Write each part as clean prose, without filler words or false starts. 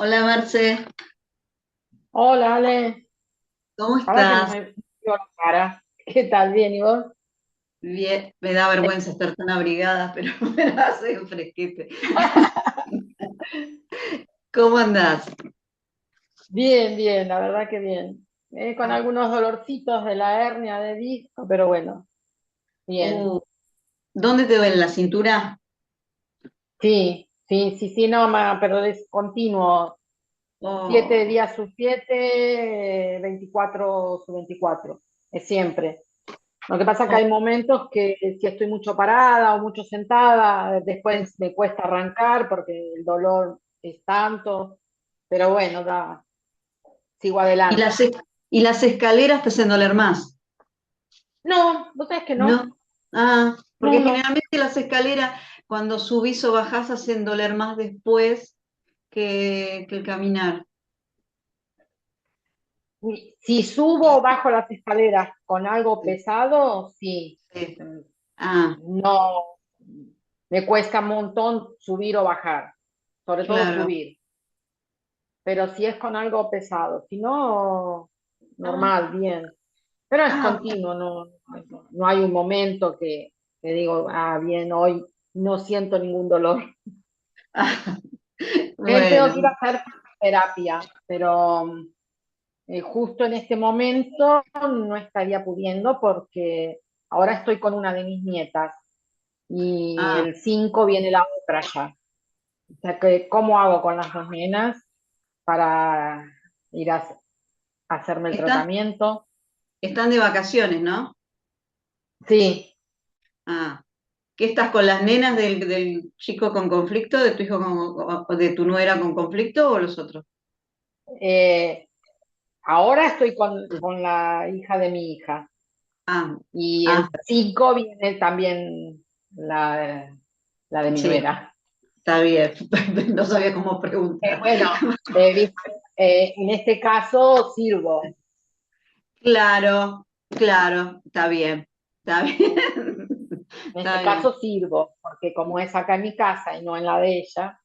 Hola Marce, Hola, Ale. ¿cómo Para que no estás? me veo la cara. ¿Qué tal? ¿Bien? ¿Y vos? Bien, me da vergüenza estar tan abrigada, pero me hace un fresquete. ¿Cómo andás? Bien, bien, la verdad que bien. Con algunos dolorcitos de la hernia de disco, pero bueno, bien. Uh, ¿Dónde te duele la cintura? Sí, sí, sí, sí, no, pero es continuo. 7 Oh, días sus 7, 24 sus 24. Es siempre. Lo que pasa es que oh, hay momentos que si estoy mucho parada o mucho sentada, después me cuesta arrancar porque el dolor es tanto, pero bueno, sigo ¿Y adelante. y las escaleras te hacen doler más? No, vos sabés que ¿No? no, Ah, no, porque no. generalmente las escaleras cuando subís o bajás hacen doler más después que el caminar. Si subo o bajo las escaleras con algo Sí, pesado, sí. sí. Ah, No, me cuesta un montón subir o bajar, sobre todo claro. subir, pero si es con algo pesado, si no, Ah, normal, bien. Pero es ah, continuo, no hay un momento que digo, ah, bien, hoy no siento ningún dolor. ah, Tengo que ir a bueno. hacer terapia, pero justo en este momento no estaría pudiendo porque ahora estoy con una de mis nietas y Ah, el 5 viene la otra ya. O sea que, ¿cómo hago con las dos nenas para ir a hacerme el están, tratamiento? están de vacaciones, ¿no? Sí, Ah, ¿qué estás con las nenas del chico con conflicto, de tu hijo o de tu nuera con conflicto o los otros? eh, ahora estoy con la hija de mi hija. Ah, Y ah, el 5 viene también la de mi sí, nuera. está bien. No sabía cómo preguntar. Bueno, en este caso sirvo. Claro, claro, está bien, está bien, En está este bien, caso sirvo, porque como es acá en mi casa y no en la de ella,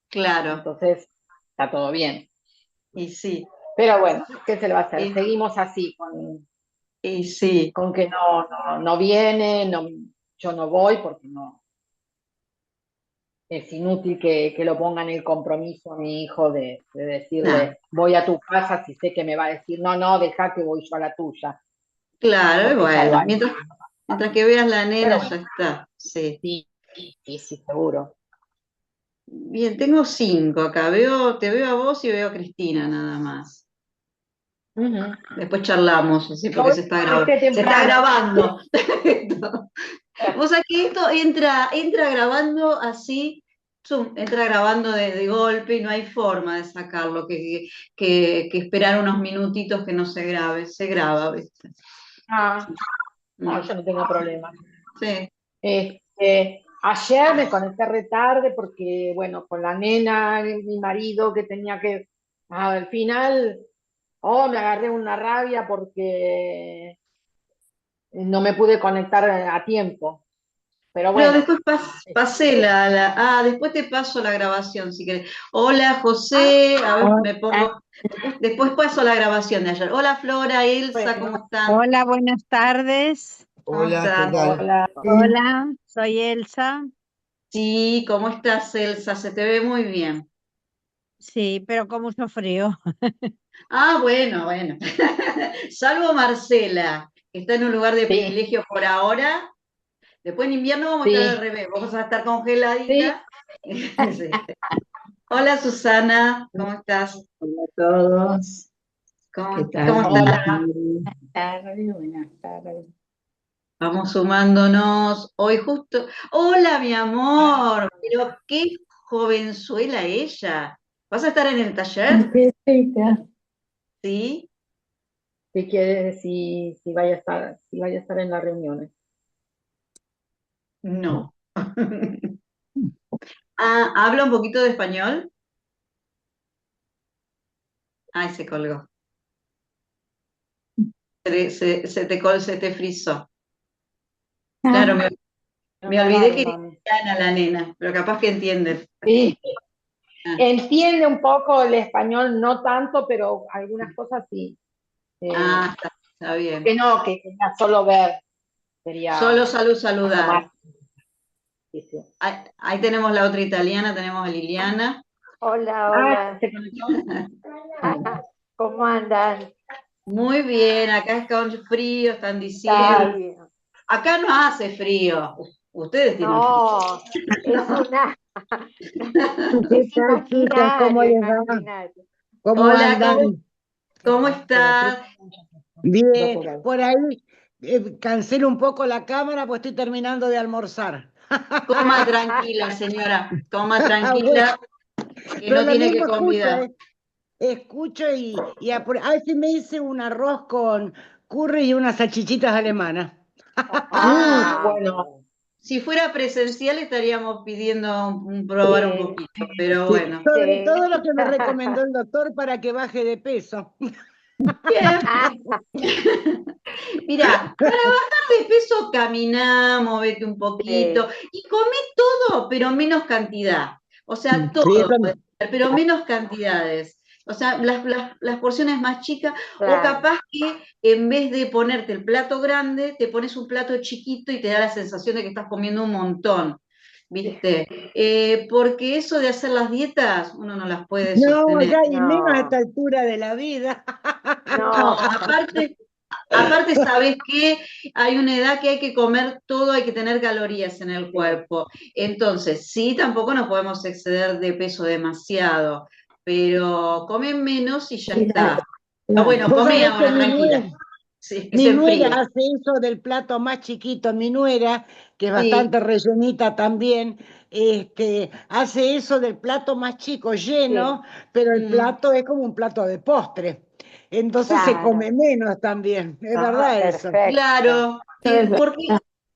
claro, entonces está todo bien. y sí, Pero bueno, ¿qué se le va a hacer? y, Seguimos así, y sí. con que no viene, yo no voy porque no, es inútil que lo ponga en el compromiso a mi hijo de Claro, decirle, voy a tu casa si sé que me va a decir, no, no, deja que voy yo a la tuya, claro, y porque ya lo bueno, ha hecho. mientras que veas la nena Pero ya bueno, está, sí. sí, sí, sí, seguro. Bien, tengo cinco acá. Te veo a vos y veo a Cristina nada más. Ujú. Después charlamos, así Yo porque hoy se contesté está temprano. grabando. Vos sabés que esto entra grabando así, entra grabando de golpe y no hay forma de sacarlo, que esperar unos minutitos que no se grabe. Se graba, ¿viste? Ah, no, Mm, yo no tengo problema. sí. Ayer me conecté re tarde porque, bueno, con la nena, mi marido que tenía que, al final, oh, me agarré una rabia porque no me pude conectar a tiempo. Pero Pero bueno, después pasé después te paso la grabación si querés. Hola ah, José, a ver, Hola, me pongo. Después paso la grabación de ayer. Hola Flora, Elsa, bueno, ¿cómo están? hola, buenas tardes. ¿Cómo Hola, ¿qué están? tal? hola. Hola, soy Elsa. Sí, ¿cómo estás, Elsa? Se te ve muy bien. Sí, pero con mucho frío. Ah, bueno, bueno. Salvo Marcela, que está en un lugar de Sí, privilegio por ahora. Después en invierno vamos a estar al sí, revés, vamos a estar sí. congeladita. Sí. Hola Susana, ¿cómo estás? Hola a todos. ¿Qué Cómo tal? estás? Hola. Buenas tardes, buenas tardes. Vamos sumándonos. Hoy justo. Hola, mi amor. Pero qué jovenzuela ella. ¿Vas a estar en el taller? ¿Qué fecha? Sí. ¿Qué quiere decir si vaya a estar en las reuniones? No. Ah, ¿habla un poquito de español? Ay, se colgó. Se te frizó. Claro, Ah, me Suena olvidé raro, que mami. era la nena, pero capaz que entienden. Sí, Ah, Entiende un poco el español, no tanto, pero algunas cosas sí. está bien. Que no, que quería solo ver, sería Solo salud, algo más. saludar. Sí, sí. Ahí tenemos la otra italiana, tenemos a Liliana. Hola, Ah, hola. ¿se conectó? ¿Cómo andan? Muy bien, acá es con frío, están diciendo. Sí. Acá no hace frío. Ustedes tienen frío. No, es una, ¿Qué es tal, chicos? ¿Cómo imaginario, les va? imaginario. ¿Cómo Hola, andan? ¿cómo estás? Bien, por ahí cancelo un poco la cámara, pues estoy terminando de almorzar. Coma tranquila, señora. Coma Bueno, tranquila, que pero no lo tiene que mismo escucho, convidar. escucho a ver si me hice un arroz con curry y unas salchichitas alemanas. Bueno, Si fuera presencial estaríamos pidiendo probar un Sí, poquito, pero Sí, bueno. sobre sí. todo lo que me recomendó el doctor para que baje de peso. Bien. Mira, para bajar de peso caminá, movete un poquito Sí, y come todo, pero menos cantidad. O sea, Sí, todo, eso pero menos cantidades. O sea, las porciones más chicas, o claro. capaz que en vez de ponerte el plato grande, te pones un plato chiquito y te da la sensación de que estás comiendo un montón, ¿viste? Porque eso de hacer las dietas, uno no las puede no, sostener. ya y menos a esta No, altura de la vida. No, no. aparte, ¿sabes qué? Hay una edad que hay que comer todo, hay que tener calorías en el Sí, cuerpo. Entonces, sí, tampoco nos podemos exceder de peso demasiado, pero comen menos y ya está. Ah, bueno, Vos come sabés que ahora, tranquila. Sí, que se mi nuera enfríe. hace eso del plato más chiquito, mi nuera, que es Sí. bastante rellenita también, hace eso del plato más chico, sí, lleno, pero el Mm. plato es como un plato de postre. Entonces se claro. come menos también, es ah, verdad eso. Perfecto. Claro, sí, porque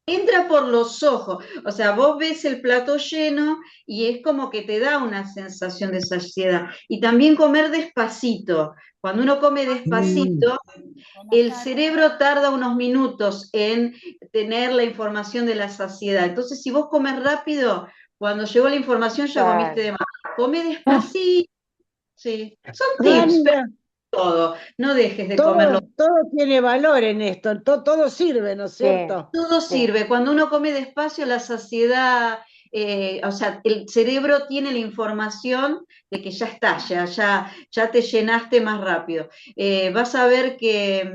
entra por los ojos. O sea, vos ves el plato lleno y es como que te da una sensación de saciedad. Y también comer despacito. Cuando uno come Mm. despacito, el cerebro tarda unos minutos en tener la información de la saciedad. Entonces, si vos comes rápido, cuando llegó la información ya comiste Claro. de más. Come despacito, sí. Son Ah, tips, pero mira, todo. No dejes de comerlo. todo tiene valor en esto, todo sirve, ¿no es Sí, cierto? Todo sí. sirve. Cuando uno come despacio, la saciedad, o sea, el cerebro tiene la información de que ya está, ya te llenaste más rápido. Vas a ver que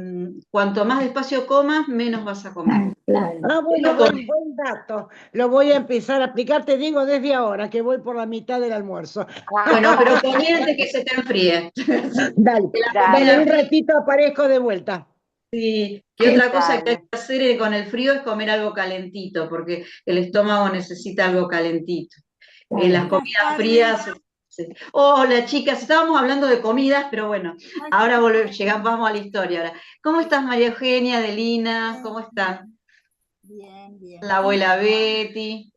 cuanto más despacio comas, menos vas a comer. Claro. Ah, bueno, Pero come. buen dato. Lo voy a empezar a aplicar, te digo desde ahora, que voy por la mitad del almuerzo. Bueno, pero comí antes que se te enfríe. Dale, Que la dale, comida un Dale, fría. ratito aparezco de vuelta. Sí. Y otra cosa que hay dale. que hacer con el frío es comer algo calentito, porque el estómago necesita algo calentito. Las Claro. comidas frías. Sí. Hola, chicas, estábamos hablando de comidas, pero bueno, ahora llegamos, vamos a la historia ahora. ¿Cómo estás, María Eugenia, Adelina? ¿Cómo están? Bien, bien. La abuela Betty,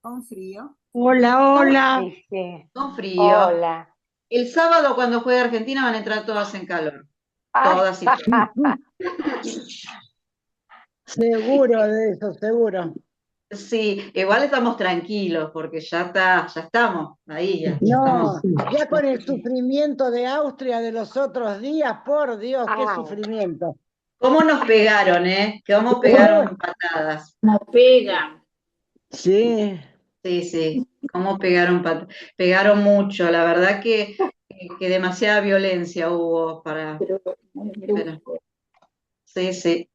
Con frío. Hola, ¿cómo? hola. Sí, sí. Con frío. Hola. El sábado cuando juegue Argentina van a entrar todas en calor, Ay, todas y todas. Seguro de eso, seguro. Sí, igual estamos tranquilos porque ya estamos ahí, ya estamos. No, ya con el sufrimiento de Austria de los otros días, por Dios, qué ay, sufrimiento. ¿Cómo nos pegaron, eh? ¿Cómo pegaron patadas? no pega. Sí, Sí, sí, cómo pegaron mucho, la verdad que demasiada violencia hubo para, Pero muy pero, brusco. sí, sí,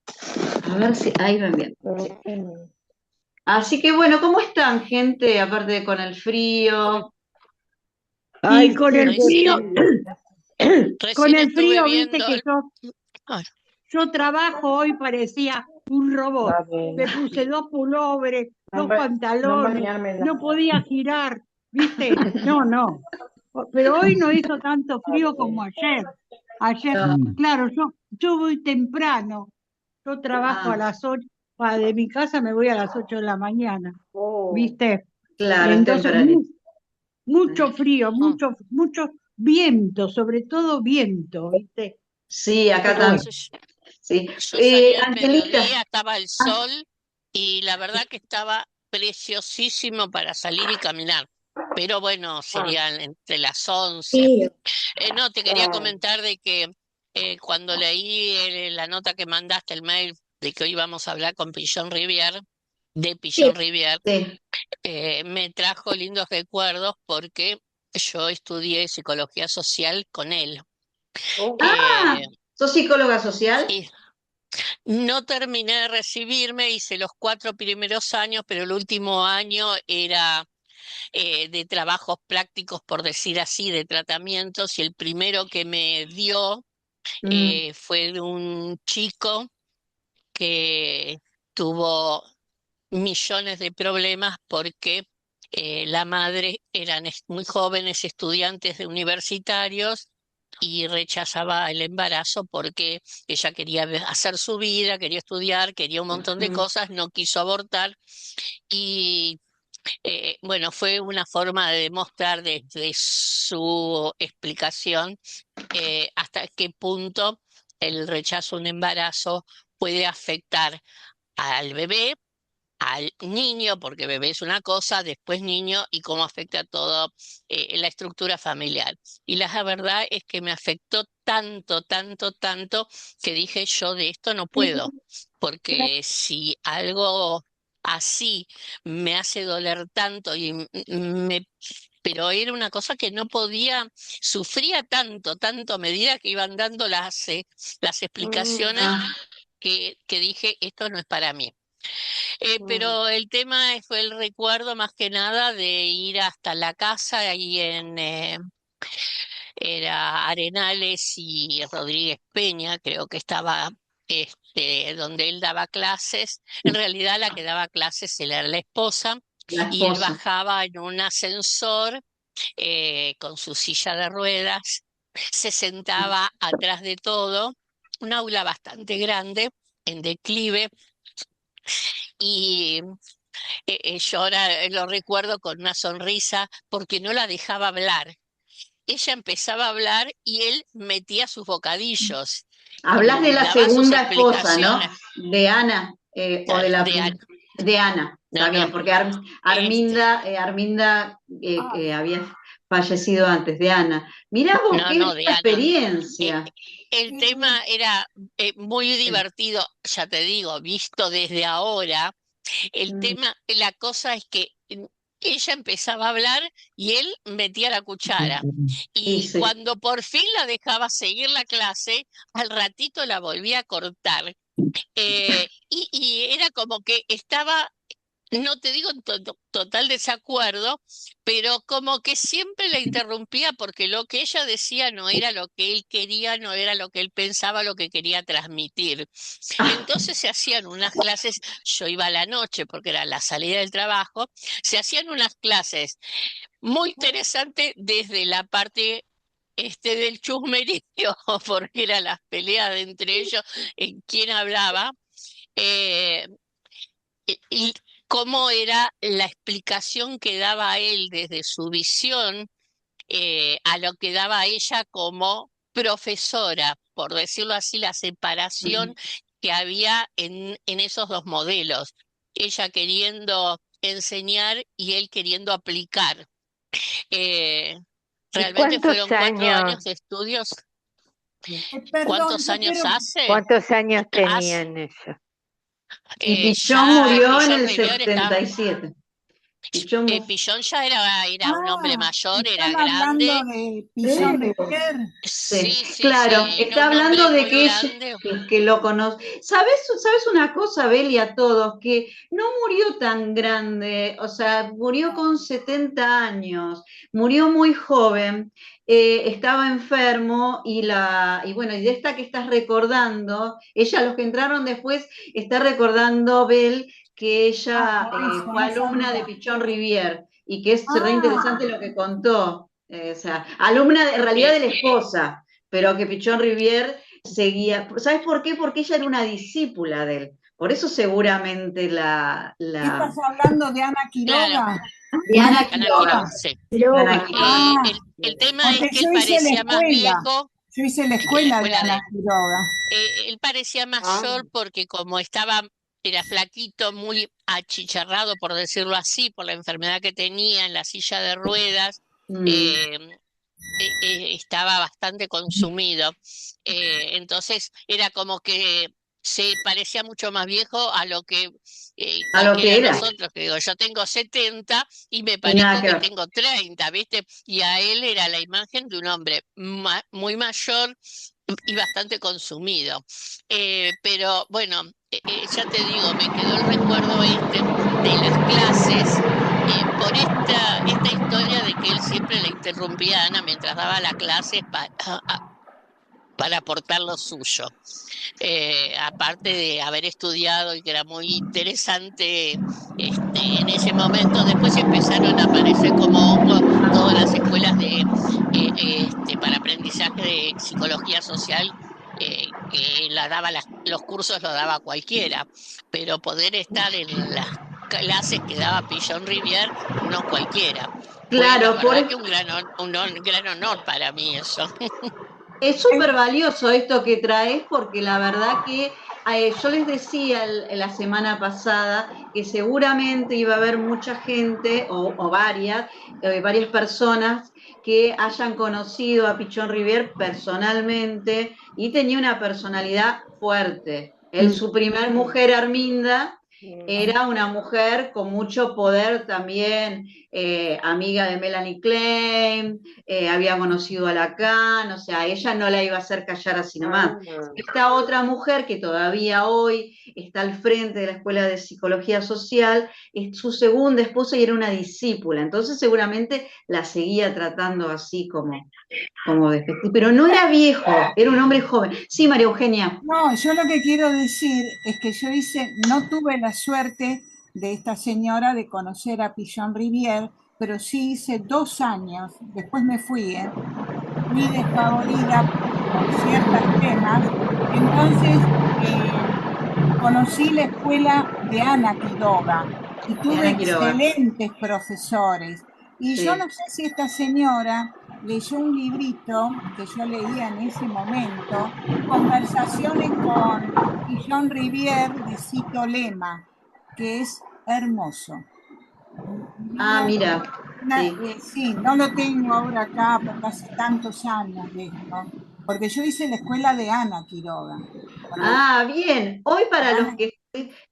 a ver si, ahí ven bien. Sí. Mm. Así que bueno, ¿cómo están, gente? Aparte de con el frío. Y ay, con sí, el qué frío, Recién, frío. con recién el estuve frío, viste viendo, que ay, yo trabajo hoy, parecía un robot. va bien. Me puse dos pullovers, No, dos no pantalones, bañarme no nada. podía girar, viste. No, no. Pero hoy no hizo tanto Va frío como bien. ayer. Ayer, No, Mm. claro, yo voy temprano. Yo trabajo a ah, las 8, de mi casa me voy a las 8 de la mañana, Oh, ¿viste? claro, es Entonces, tempranito. mucho frío, mm, mucho viento, sobre todo viento, ¿viste? Sí, acá Pero bueno, también. entonces Sí. yo salí al Angelita, mediodía, estaba el ah, sol y la verdad que estaba preciosísimo para salir y caminar. pero bueno, Ah, serían entre las 11. sí, No, te quería claro. comentar de que cuando leí la nota que mandaste, el mail de que hoy vamos a hablar con Pichón Rivière, de Sí, Pichón Rivière, Sí. me trajo lindos recuerdos porque yo estudié psicología social con él. Ah, Eh, ¿sos psicóloga social? sí, no terminé de recibirme, hice los 4 primeros años, pero el último año era de trabajos prácticos, por decir así, de tratamientos, y el primero que me dio Mm, fue de un chico que tuvo millones de problemas porque la madre eran muy jóvenes estudiantes de universitarios y rechazaba el embarazo porque ella quería hacer su vida, quería estudiar, quería un montón de mm, cosas, no quiso abortar y bueno, fue una forma de demostrar desde su explicación hasta qué punto el rechazo a un embarazo puede afectar al bebé, al niño, porque bebé es una cosa, después niño, y cómo afecta a todo la estructura familiar. Y la verdad es que me afectó tanto, tanto, tanto, que dije yo de esto no puedo, porque si algo así me hace doler tanto pero era una cosa que no podía, sufría tanto, tanto a medida que iban dando las Mm, explicaciones ah, que dije, esto no es para mí. mm. Pero el tema fue el recuerdo más que nada de ir hasta la casa ahí era Arenales y Rodríguez Peña, creo que estaba donde él daba clases. En realidad la que daba clases era la esposa la y él esposa. bajaba en un ascensor con su silla de ruedas, se sentaba atrás de todo, un aula bastante grande, en declive, y yo ahora lo recuerdo con una sonrisa porque no la dejaba hablar. Ella empezaba a hablar y él metía sus bocadillos Hablas de y la daba sus segunda esposa, ¿no? explicaciones. De Ana, o Claro, de Ana, no, está no, bien, porque este, Arminda Ah, había fallecido antes de Ana. Mirá vos, no, qué no, linda de Ana. Eh, experiencia. el tema era muy divertido, ya te digo, visto desde ahora. El Mm, tema, la cosa es que ella empezaba a hablar y él metía la cuchara. y Y sí. cuando por fin la dejaba seguir la clase, al ratito la volvía a cortar. Y era como que estaba, no te digo en total desacuerdo, pero como que siempre la interrumpía porque lo que ella decía no era lo que él quería, no era lo que él pensaba, lo que quería transmitir. Entonces se hacían unas clases, yo iba a la noche porque era la salida del trabajo, se hacían unas clases muy interesantes desde la parte del chusmerío, porque eran las peleas de entre ellos en quién hablaba. eh, y cómo era la explicación que daba él desde su visión a lo que daba ella como profesora, por decirlo así, la separación que había en esos dos modelos, ella queriendo enseñar y él queriendo aplicar. Eh, ¿Y realmente cuántos fueron 4 años años? de estudios. perdón, ¿Cuántos yo años quiero, hace? ¿Cuántos años Hace tenían ellos? Y Pichón ya murió en Pillon el Rivière estaba. 77. Pichón, Pillon ya era un hombre mayor, era están hablando grande. de Sí. Pichón Rivière. sí, Sí, sí, claro, sí, era está un hablando hombre de muy que ella, grande. que lo conoce. ¿Sabes una cosa, Beli, a todos? Que no murió tan grande, o sea, murió con 70 años, murió muy joven, estaba enfermo y bueno, y de esta que estás recordando, ella, los que entraron después, está recordando, Bel, que ella Por eso, fue no alumna de sabía. Pichón Rivière y que es re Ah, interesante lo que contó. O sea, alumna en realidad Eh, de la esposa, pero que Pichón Rivière seguía. ¿Sabes por qué? Porque ella era una discípula de él. Por eso seguramente ¿estás hablando de Ana claro, Quiroga? Diana Ana Quiroga, Quiroga. sí. Diana Quiroga. Quiroga. Ah, El tema es porque que él parecía más viejo, yo hice la la escuela de escuela de Ana él. Quiroga. Él parecía Ah, mayor porque como estaba era flaquito, muy achicharrado, por decirlo así, por la enfermedad que tenía en la silla de ruedas. Mm. eh, Estaba bastante consumido. Entonces era como que se parecía mucho más viejo a lo que A lo cualquiera que de era. nosotros, que digo, yo tengo 70 y me Y nada parezco que que ver. tengo 30, ¿viste? Y a él era la imagen de un hombre muy mayor y bastante consumido. Pero bueno, ya te digo, me quedó el recuerdo este de las clases por esta historia de que él siempre le interrumpía a Ana mientras daba la clase para aportar lo suyo. Aparte de haber estudiado y que era muy interesante en ese momento, después empezaron a aparecer como hongos todas las escuelas para aprendizaje de psicología social. Que los cursos los daba cualquiera, pero poder estar en las clases que daba Pichon Rivière, no cualquiera. Fue la Claro, verdad que un gran honor para mí eso. es súper valioso esto que traes porque la verdad que yo les decía la semana pasada que seguramente iba a haber mucha gente o varias personas que hayan conocido a Pichón Rivière personalmente y tenía una personalidad fuerte. Su primer mujer, Arminda, era una mujer con mucho poder también, amiga de Melanie Klein, había conocido a Lacan, o sea, ella no la iba a hacer callar así nomás. Esta otra mujer que todavía hoy está al frente de la Escuela de Psicología Social, es su segunda esposa y era una discípula, entonces seguramente la seguía tratando así como despectivo, pero no era viejo, era un hombre joven. Sí, María Eugenia. No, yo lo que quiero decir es que no tuve la suerte de esta señora de conocer a Pichon Rivière, pero sí hice 2 años, después me fui, muy desfavorida por ciertos temas, entonces conocí la escuela de Ana Quiroga y De tuve Ana Quiroga, excelentes profesores. Y yo sí. no sé si esta señora leyó un librito que yo leía en ese momento, Conversaciones con Guillaume Rivière de Cito Lema, que es hermoso. Un Ah, libro, mira, sí. sí, no lo tengo ahora acá porque hace tantos años de esto, porque yo hice la escuela de Ana Quiroga. Ah, bien. Hoy para Ana, los que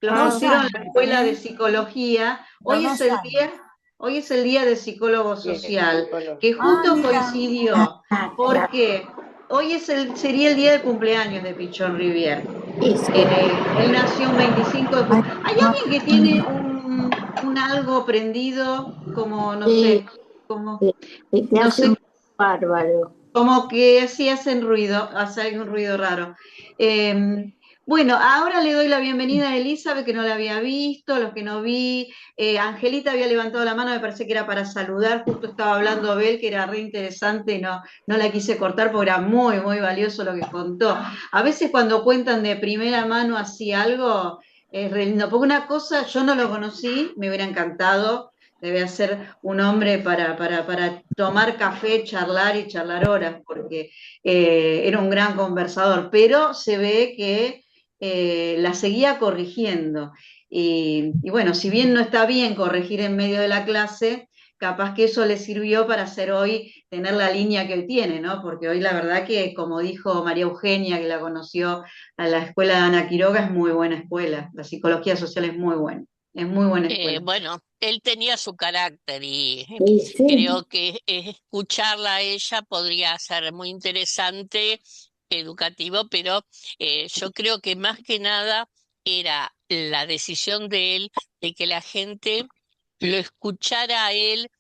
dos hicieron la años, escuela de psicología, los 2 años. hoy es el día del psicólogo social, que Ah, justo mira, coincidió, porque sería el día del cumpleaños de Pichón Rivière. Él nació un 25 de julio. ¿Hay alguien que tiene un algo prendido, como, no sé, como, no sé, como que así hacen ruido, hace un ruido raro? Eh, bueno, ahora le doy la bienvenida a Elizabeth, que no la había visto, los que no vi. Angelita había levantado la mano, me parece que era para saludar, justo estaba hablando Bel, que era re interesante, no la quise cortar porque era muy, muy valioso lo que contó. A veces cuando cuentan de primera mano así algo, es re lindo, porque una cosa, yo no lo conocí, me hubiera encantado, debe ser un hombre para tomar café, charlar y charlar horas, porque era un gran conversador, pero se ve que la seguía corrigiendo. Y bueno, si bien no está bien corregir en medio de la clase, capaz que eso le sirvió para hacer hoy, tener la línea que él tiene, ¿no? Porque hoy la verdad que, como dijo María Eugenia, que la conoció a la escuela de Ana Quiroga, es muy buena escuela, la psicología social es muy buena escuela. Bueno, él tenía su carácter y creo que escucharla a ella podría ser muy interesante, educativo, pero yo creo que más que nada era la decisión de él de que la gente lo escuchara a él,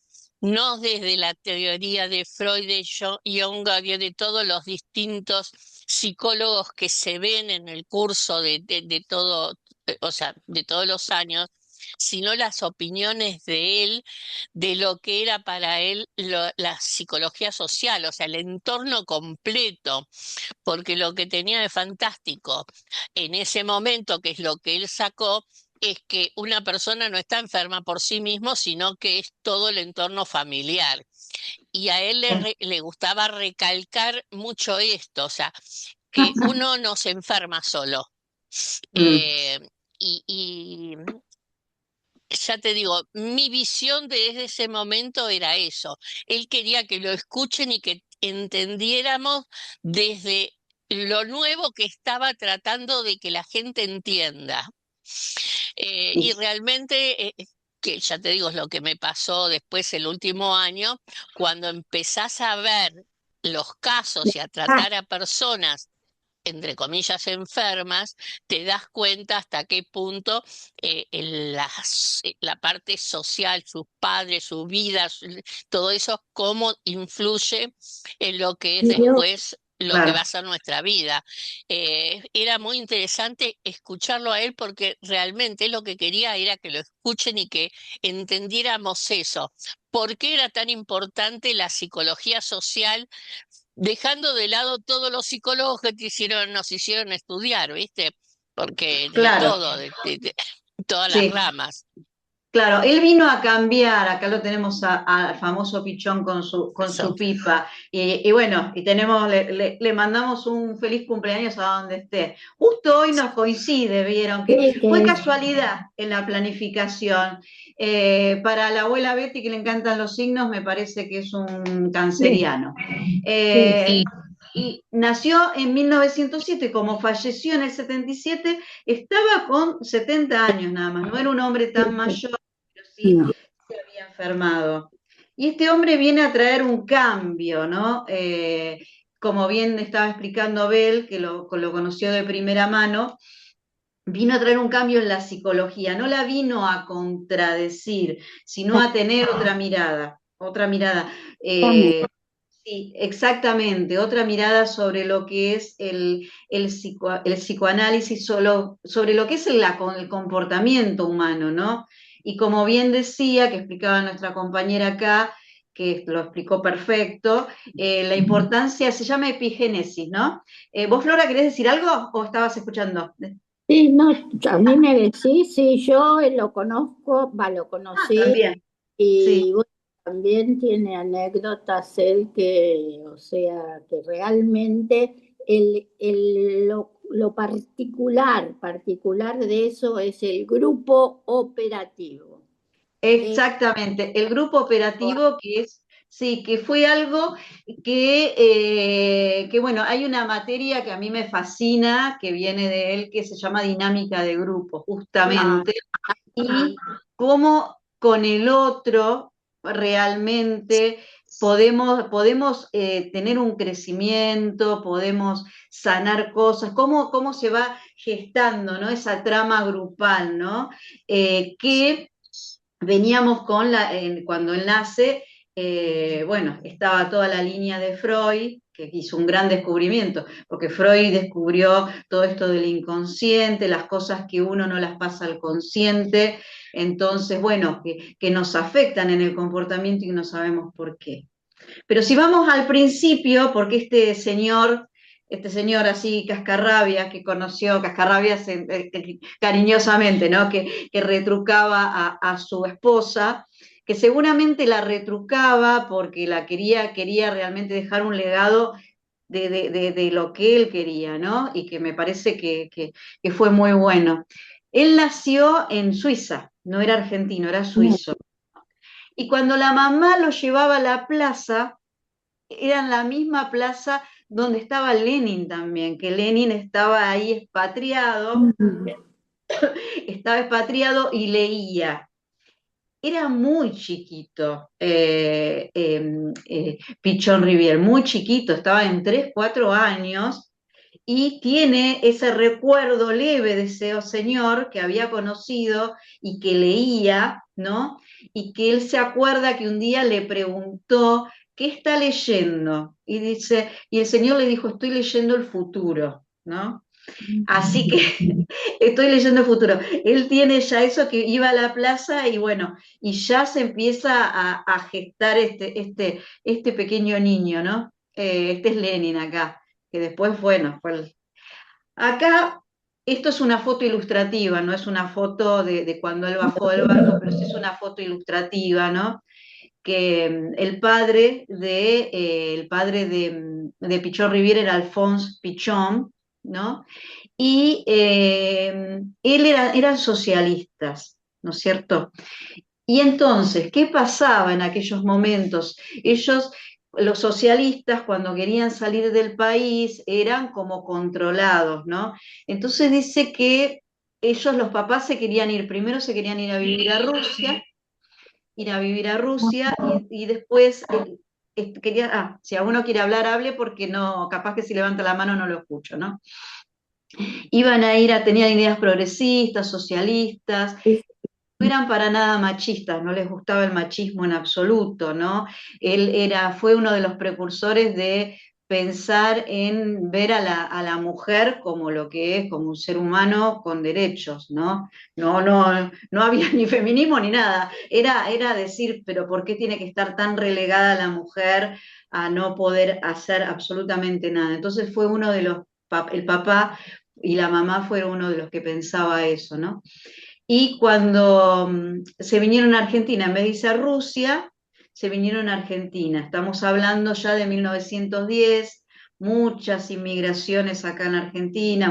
no desde la teoría de Freud, de Jung, de todos los distintos psicólogos que se ven en el curso de todo, o sea, de todos los años, sino las opiniones de él, de lo que era para él la psicología social, o sea, el entorno completo, porque lo que tenía de fantástico en ese momento, que es lo que él sacó, es que una persona no está enferma por sí mismo, sino que es todo el entorno familiar. Y a él le gustaba recalcar mucho esto, o sea, que uno no se enferma solo. Mm. Eh, y ya te digo, mi visión desde ese momento era eso. Él quería que lo escuchen y que entendiéramos desde lo nuevo que estaba tratando de que la gente entienda. Y Sí. realmente, que ya te digo, es lo que me pasó después el último año, cuando empezás a ver los casos y a tratar a personas entre comillas, enfermas, te das cuenta hasta qué punto la parte social, sus padres, su vida, todo eso, cómo influye en lo que es después lo que va Claro, a ser nuestra vida. Era muy interesante escucharlo a él porque realmente él lo que quería era que lo escuchen y que entendiéramos eso. ¿Por qué era tan importante la psicología social? Dejando de lado todos los psicólogos que nos hicieron estudiar, ¿viste? Porque de claro, todo, de todas las sí. ramas. Claro, él vino a cambiar, acá lo tenemos al famoso Pichón con Eso. su pipa, y bueno, y le mandamos un feliz cumpleaños a donde esté. Justo hoy nos coincide, vieron, que fue casualidad en la planificación. Para la abuela Betty, que le encantan los signos, me parece que es un canceriano. Y nació en 1907, como falleció en el 77, estaba con 70 años nada más, no era un hombre tan mayor, pero sí se había enfermado. Y este hombre viene a traer un cambio, ¿no? Como bien estaba explicando Abel, que lo conoció de primera mano, vino a traer un cambio en la psicología, no la vino a contradecir, sino a tener otra mirada, otra mirada. Sí, exactamente, otra mirada sobre lo que es el psicoanálisis, sobre lo que es el comportamiento humano, ¿no? Y como bien decía, que explicaba nuestra compañera acá, que lo explicó perfecto, la importancia, se llama epigénesis, ¿no? ¿Vos, Flora, querés decir algo o estabas escuchando? Sí, no, a mí me decís, sí, yo lo conozco, lo Ah, conocí también, sí. y bueno, también tiene anécdotas él que, o sea, que realmente lo particular de eso es el grupo operativo. Exactamente, el grupo operativo que es, sí, que fue algo que, bueno, hay una materia que a mí me fascina, que viene de él, que se llama dinámica de grupo, Ah, justamente, y cómo con el otro realmente podemos tener un crecimiento, podemos sanar cosas, cómo se va gestando, ¿no? Esa trama grupal, ¿no? Que veníamos cuando él nace, bueno, estaba toda la línea de Freud, que hizo un gran descubrimiento, porque Freud descubrió todo esto del inconsciente, las cosas que uno no las pasa al consciente, entonces, bueno, que nos afectan en el comportamiento y no sabemos por qué. Pero si vamos al principio, porque este señor así cascarrabia que conoció, cascarrabias cariñosamente, ¿no? Que retrucaba a su esposa, que seguramente la retrucaba porque quería realmente dejar un legado de lo que él quería, ¿no? Y que me parece que fue muy bueno. Él nació en Suiza, no era argentino, era suizo. Y cuando la mamá lo llevaba a la plaza, era en la misma plaza donde estaba Lenin también, que Lenin estaba expatriado y leía. Era muy chiquito, Pichón Rivière, muy chiquito, estaba en 3 4 años, y tiene ese recuerdo leve de ese señor que había conocido y que leía, ¿no? Y que él se acuerda que un día le preguntó, ¿qué está leyendo? Y dice, y el señor le dijo, estoy leyendo el futuro, ¿no? Así que estoy leyendo el futuro. Él tiene ya eso, que iba a la plaza y bueno, y ya se empieza a gestar este pequeño niño, ¿no? Este es Lenin acá, que después, bueno, acá esto es una foto ilustrativa, no es una foto de cuando él bajó del barco, pero sí es una foto ilustrativa, ¿no? Que el padre de Pichón Rivière era Alphonse Pichon, ¿no? y eran socialistas, ¿no es cierto? Y entonces, ¿qué pasaba en aquellos momentos? Ellos, los socialistas, cuando querían salir del país, eran como controlados, ¿no? Entonces dice que ellos, los papás, se querían ir, primero se querían ir a vivir a Rusia, y después si alguno quiere hablar, hable, porque no, capaz que si levanta la mano no lo escucho, ¿no? Iban a ir tenían ideas progresistas, socialistas, no eran para nada machistas, no les gustaba el machismo en absoluto, ¿no? Fue uno de los precursores de pensar en ver a la mujer como lo que es, como un ser humano con derechos, ¿no? No había ni feminismo ni nada, era decir, pero ¿por qué tiene que estar tan relegada la mujer a no poder hacer absolutamente nada? Entonces fue uno de los, el papá y la mamá fueron uno de los que pensaba eso, ¿no? Y cuando se vinieron a Argentina, en vez de irse a Rusia, se vinieron a Argentina. Estamos hablando ya de 1910, muchas inmigraciones acá en Argentina,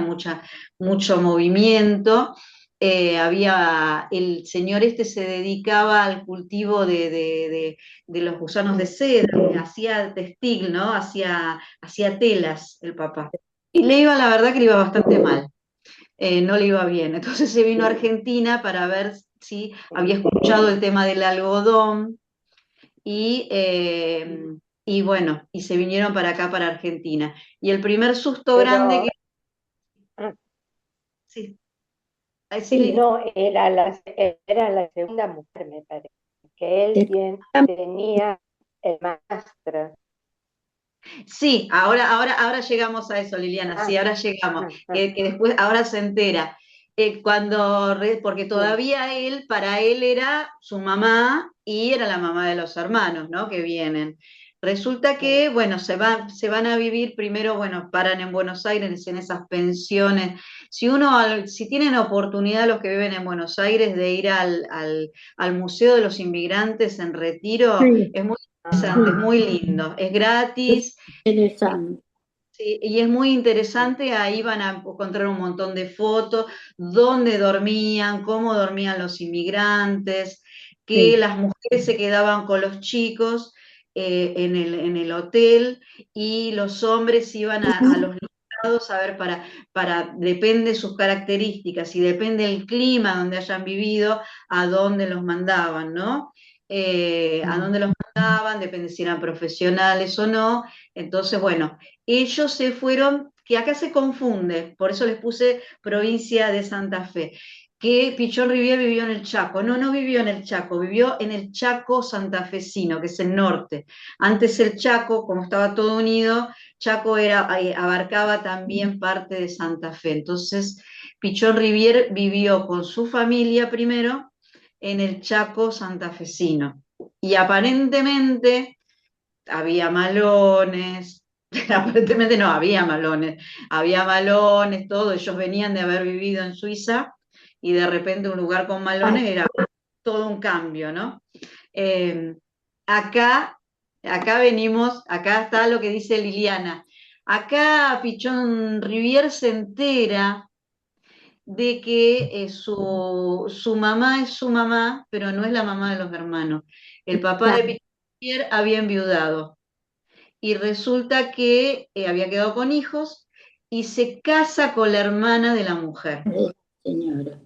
mucho movimiento. El señor este se dedicaba al cultivo de los gusanos de seda, hacía textil, ¿no? Hacía telas el papá. Y la verdad que le iba bastante mal, no le iba bien. Entonces se vino a Argentina para ver si había escuchado el tema del algodón y, y bueno, y se vinieron para acá, para Argentina. Y el primer susto grande que... Pero, Sí, sí, Lili. no, era la segunda mujer, me parece, que él tenía el maestro. Sí, ahora llegamos a eso, Liliana, sí, ahora llegamos, que después, ahora se entera. Porque todavía para él era su mamá y era la mamá de los hermanos, ¿no? Que vienen. Resulta que, bueno, se van a vivir primero, bueno, paran en Buenos Aires en esas pensiones. Si tienen oportunidad los que viven en Buenos Aires de ir al Museo de los Inmigrantes en Retiro, Sí, es muy interesante, es muy lindo, es gratis. Interesante. Sí, y es muy interesante, ahí van a encontrar un montón de fotos, dónde dormían, cómo dormían los inmigrantes, que sí. las mujeres se quedaban con los chicos en el hotel, y los hombres iban a los listados a ver depende sus características y depende el clima donde hayan vivido, a dónde los mandaban, ¿no? A dónde los mandaban, depende si eran profesionales o no. Entonces, bueno, ellos se fueron, que acá se confunde, por eso les puse provincia de Santa Fe, que Pichón Rivière vivió en el Chaco. No vivió en el Chaco, vivió en el Chaco santafesino, que es el norte. Antes el Chaco, como estaba todo unido, Chaco abarcaba también parte de Santa Fe. Entonces, Pichón Rivière vivió con su familia primero en el Chaco santafesino. Y aparentemente había malones, aparentemente no había malones, todo, ellos venían de haber vivido en Suiza y de repente un lugar con malones era todo un cambio, ¿no? Eh, acá, acá está lo que dice Liliana, acá Pichón Rivière se entera de que su mamá es su mamá, pero no es la mamá de los hermanos. El papá de Pichón Rivière había enviudado y resulta que había quedado con hijos y se casa con la hermana de la mujer. Señora.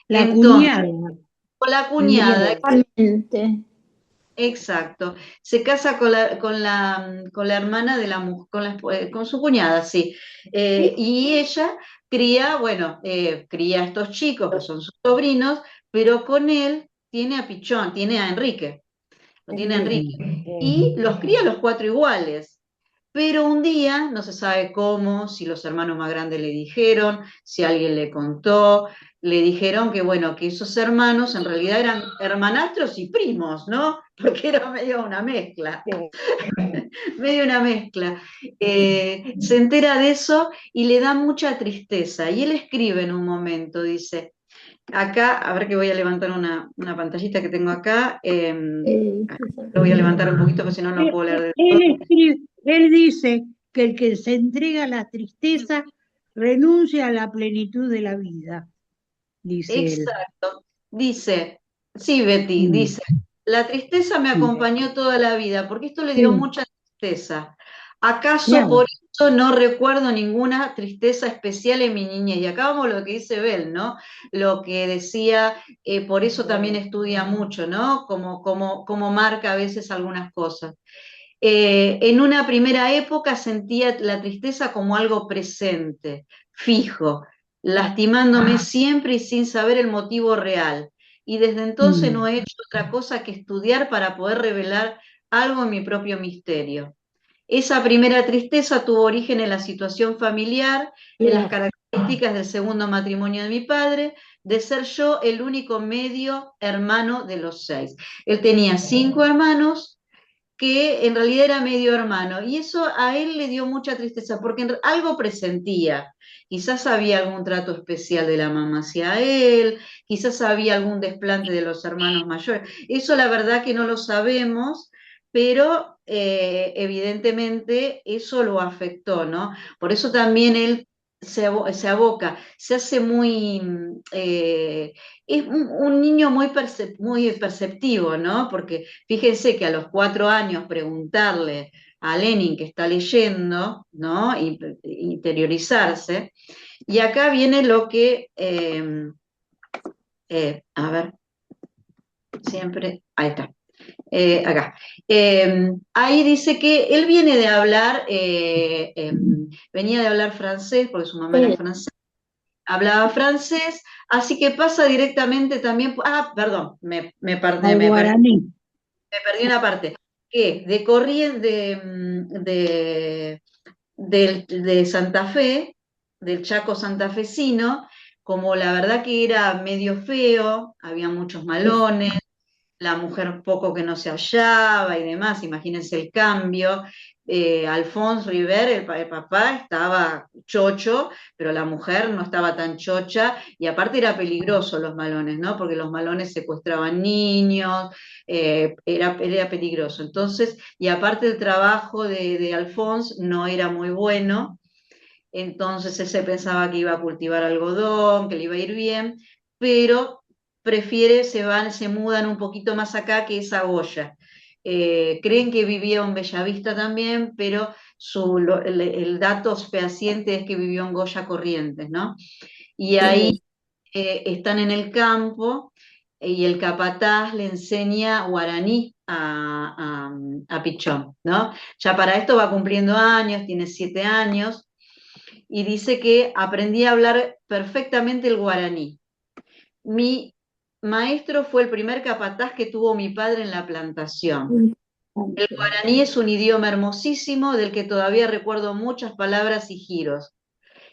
La Entonces, cuñada. con la cuñada, Exactamente. exacto, se casa con la hermana de la mujer, con su cuñada, sí. Y ella cría, bueno, cría a estos chicos que son sus sobrinos, pero con él tiene a Pichón, tiene a Enrique, lo tiene a Enrique, y los cría a los cuatro iguales. Pero un día, no se sabe cómo, si los hermanos más grandes le dijeron, si alguien le contó, le dijeron que, bueno, que esos hermanos en realidad eran hermanastros y primos, ¿no? Porque era medio una mezcla, medio una mezcla. Se entera de eso y le da mucha tristeza. Y él escribe en un momento, dice, acá, a ver que voy a levantar una pantallita que tengo acá, lo voy a levantar un poquito porque si no, no puedo leer de todo. Él dice que el que se entrega a la tristeza renuncia a la plenitud de la vida, dice él. Exacto. Dice, sí, Betty, Mm, dice, la tristeza me sí, acompañó toda la vida, porque esto le dio sí, mucha tristeza. ¿Acaso claro. por eso no recuerdo ninguna tristeza especial en mi niñez? Y acá vamos lo que dice Bell, ¿no? Lo que decía, por eso también estudia mucho, ¿no? Como marca a veces algunas cosas. En una primera época sentía la tristeza como algo presente, fijo, lastimándome siempre y sin saber el motivo real. Y desde entonces no Mm, he hecho otra cosa que estudiar para poder revelar algo en mi propio misterio. Esa primera tristeza tuvo origen en la situación familiar, en las Claro. características del segundo matrimonio de mi padre, de ser yo el único medio hermano de los 6. Él tenía 5 hermanos que en realidad era medio hermano, y eso a él le dio mucha tristeza, porque algo presentía, quizás había algún trato especial de la mamá hacia él, quizás había algún desplante de los hermanos mayores, eso la verdad que no lo sabemos, pero evidentemente eso lo afectó, ¿no? Por eso también él se aboca, se hace muy, es un niño muy perceptivo, ¿no? Porque fíjense que a los 4 años preguntarle a Lenin que está leyendo, ¿no? Interiorizarse. Y acá viene lo que, a ver, siempre, ahí está, acá. Ahí dice que él viene de hablar, venía de hablar francés, porque su mamá era Sí. francesa, hablaba francés, así que pasa directamente también, perdón, me perdí, al guaraní. me perdí una parte, que de Corrientes, de Santa Fe, del Chaco santafesino, como la verdad que era medio feo, había muchos malones, la mujer poco que no se hallaba y demás, imagínense el cambio. Alphonse River, el papá, estaba chocho, pero la mujer no estaba tan chocha, y aparte era peligroso los malones, ¿no? Porque los malones secuestraban niños, era peligroso. Entonces, y aparte el trabajo de Alphonse no era muy bueno, entonces él se pensaba que iba a cultivar algodón, que le iba a ir bien, pero prefiere, se mudan un poquito más acá, que es a Goya. Creen que vivía en Bellavista también, pero el dato fehaciente es que vivió en Goya Corrientes, ¿no? Y ahí Sí. están en el campo, y el capataz le enseña guaraní a Pichón, ¿no? Ya para esto va cumpliendo años, tiene 7 años, y dice que aprendí a hablar perfectamente el guaraní. Mi maestro fue el primer capataz que tuvo mi padre en la plantación. El guaraní es un idioma hermosísimo del que todavía recuerdo muchas palabras y giros.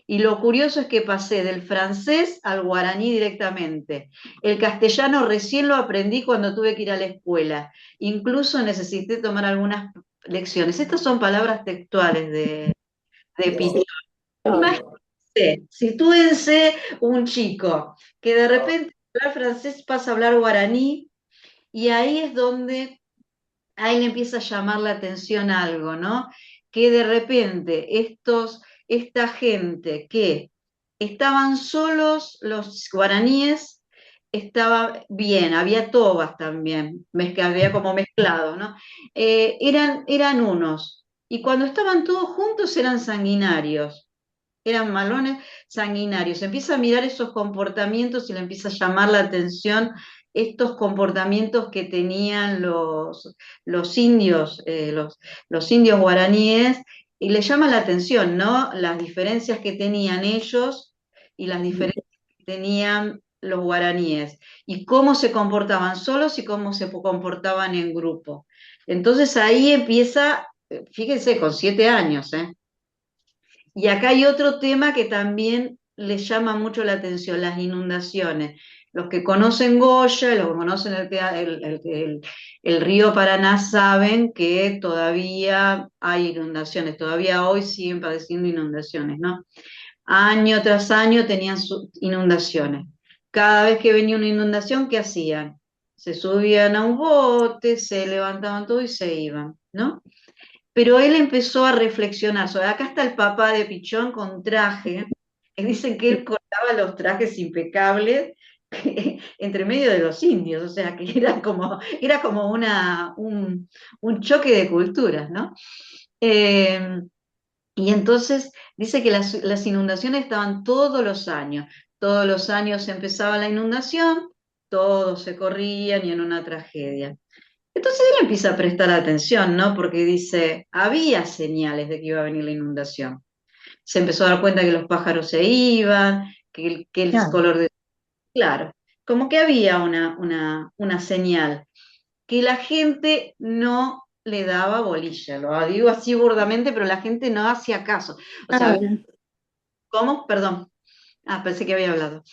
Y lo curioso es que pasé del francés al guaraní directamente. El castellano recién lo aprendí cuando tuve que ir a la escuela. Incluso necesité tomar algunas lecciones. Estas son palabras textuales de Pichón. Sí. Sitúense un chico que de repente hablar francés pasa a hablar guaraní, y ahí es donde a él le empieza a llamar la atención algo, ¿no? Que de repente esta gente que estaban solos, los guaraníes, estaba bien, había tobas también, había como mezclado, ¿no? Eran unos, y cuando estaban todos juntos eran sanguinarios, eran malones sanguinarios. Empieza a mirar esos comportamientos y le empieza a llamar la atención estos comportamientos que tenían los indios, los indios guaraníes, y le llama la atención, ¿no? Las diferencias que tenían ellos y las diferencias que tenían los guaraníes, y cómo se comportaban solos y cómo se comportaban en grupo. Entonces ahí empieza, fíjense, con 7 años, ¿eh? Y acá hay otro tema que también les llama mucho la atención, las inundaciones. Los que conocen Goya, los que conocen el río Paraná, saben que todavía hay inundaciones, todavía hoy siguen padeciendo inundaciones, ¿no? Año tras año tenían inundaciones. Cada vez que venía una inundación, ¿qué hacían? Se subían a un bote, se levantaban todo y se iban, ¿no? Pero él empezó a reflexionar sobre, acá está el papá de Pichón con traje, que dicen que él cortaba los trajes impecables entre medio de los indios, o sea que era como un choque de culturas, ¿no? Eh, y entonces dice que las inundaciones estaban todos los años empezaba la inundación, todos se corrían y en una tragedia. Entonces él empieza a prestar atención, ¿no? Porque dice, había señales de que iba a venir la inundación. Se empezó a dar cuenta que los pájaros se iban, que el Claro. color de... Claro, como que había una señal, que la gente no le daba bolilla, lo digo así burdamente, pero la gente no hacía caso. O sea, Claro. ¿cómo? Perdón. Ah, pensé que había hablado.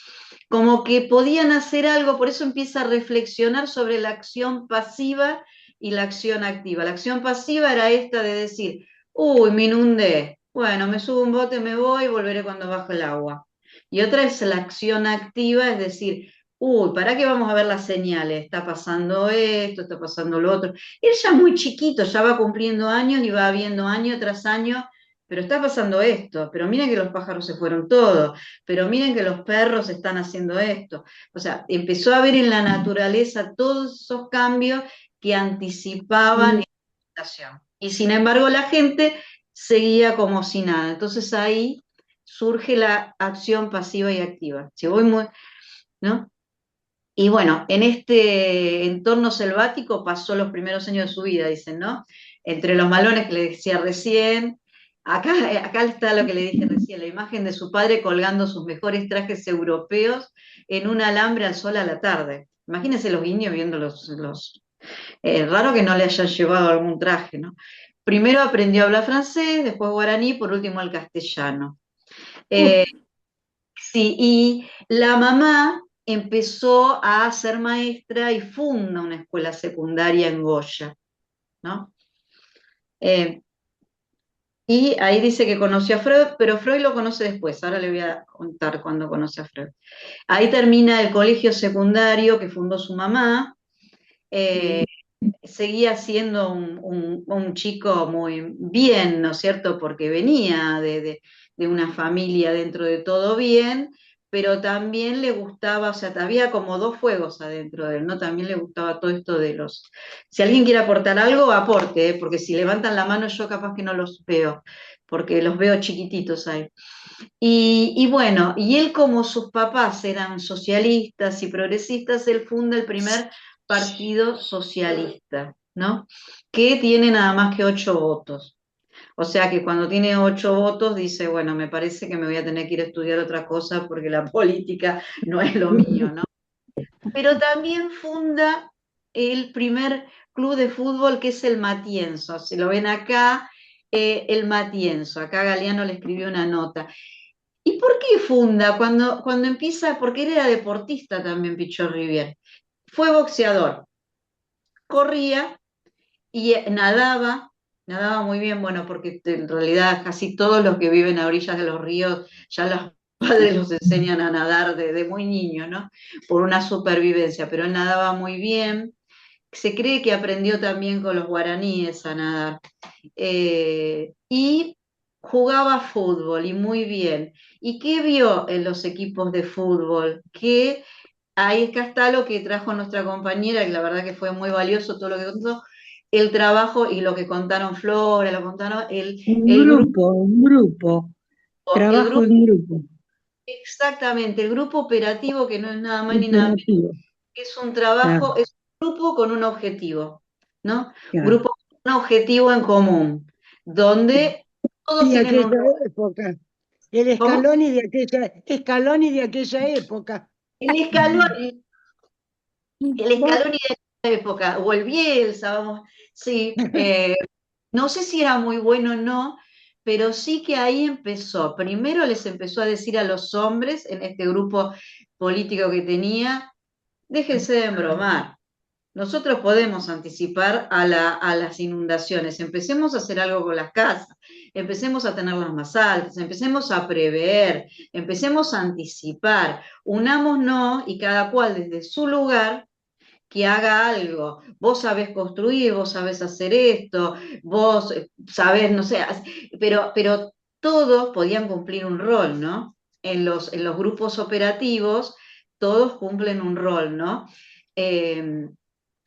Como que podían hacer algo, por eso empieza a reflexionar sobre la acción pasiva y la acción activa. La acción pasiva era esta de decir, uy, me inundé, bueno, me subo a un bote, me voy, volveré cuando baje el agua. Y otra es la acción activa, es decir, uy, ¿para qué vamos a ver las señales? Está pasando esto, está pasando lo otro. Él ya muy chiquito, ya va cumpliendo años y va viendo año tras año, pero está pasando esto, pero miren que los pájaros se fueron todos, pero miren que los perros están haciendo esto. O sea, empezó a ver en la naturaleza todos esos cambios que anticipaban Mm. esta situación. Y sin embargo la gente seguía como si nada. Entonces ahí surge la acción pasiva y activa. Si voy muy, ¿no? Y bueno, en este entorno selvático pasó los primeros años de su vida, dicen, ¿no? Entre los malones que le decía recién, acá está lo que le dije recién, la imagen de su padre colgando sus mejores trajes europeos en un alambre al sol a la tarde. Imagínense los guiños viendo raro que no le hayan llevado algún traje, ¿no? Primero aprendió a hablar francés, después guaraní, por último el castellano. Uf, Eh, Sí, y la mamá empezó a ser maestra y funda una escuela secundaria en Goya, ¿no? Eh, y ahí dice que conoció a Freud, pero Freud lo conoce después, ahora le voy a contar cuándo conoce a Freud. Ahí termina el colegio secundario que fundó su mamá, eh, seguía siendo un chico muy bien, ¿no es cierto? Porque venía de una familia dentro de todo bien, pero también le gustaba, o sea, había como dos fuegos adentro de él, ¿no? También le gustaba todo esto de los... Si alguien quiere aportar algo, aporte, ¿eh? Porque si levantan la mano yo capaz que no los veo, porque los veo chiquititos ahí. Y bueno, y él como sus papás eran socialistas y progresistas, él funda el primer partido socialista, ¿no? Que tiene nada más que 8 votos. O sea que cuando tiene 8 votos dice, bueno, me parece que me voy a tener que ir a estudiar otra cosa porque la política no es lo mío, ¿no? Pero también funda el primer club de fútbol que es el Matienzo. Si lo ven acá, el Matienzo. Acá Galeano le escribió una nota. ¿Y por qué funda? Cuando empieza, porque él era deportista también, Pichot Rivière. Fue boxeador, corría y nadaba muy bien, bueno, porque en realidad casi todos los que viven a orillas de los ríos, ya los padres los enseñan a nadar desde muy niño, ¿no? Por una supervivencia, pero él nadaba muy bien. Se cree que aprendió también con los guaraníes a nadar. Y jugaba fútbol y muy bien. ¿Y qué vio en los equipos de fútbol? Que ahí acá está lo que trajo nuestra compañera, que la verdad que fue muy valioso todo lo que contó, el trabajo y lo que contaron Flora, lo contaron Un grupo, el trabajo grupo, en grupo, exactamente, el grupo operativo, que no es nada más ni nada menos, operativo. que es un Claro, trabajo, es un grupo con un objetivo, ¿no? claro. Grupo con un objetivo en común, donde todos Y tienen un aquella rol. época, el ¿Cómo? Escaloni de aquella época. El escalón, el Scaloni de esa época, o el Bielsa, vamos, sí, no sé si era muy bueno o no, pero sí que ahí empezó. Primero les empezó a decir a los hombres en este grupo político que tenía, déjense de embromar. Nosotros podemos anticipar a las inundaciones. Empecemos a hacer algo con las casas, empecemos a tenerlas más altas, empecemos a prever, empecemos a anticipar. Unámonos y cada cual desde su lugar que haga algo. Vos sabés construir, vos sabés hacer esto, vos sabés, no sé, pero todos podían cumplir un rol, ¿no? en los grupos operativos todos cumplen un rol, ¿no? Eh,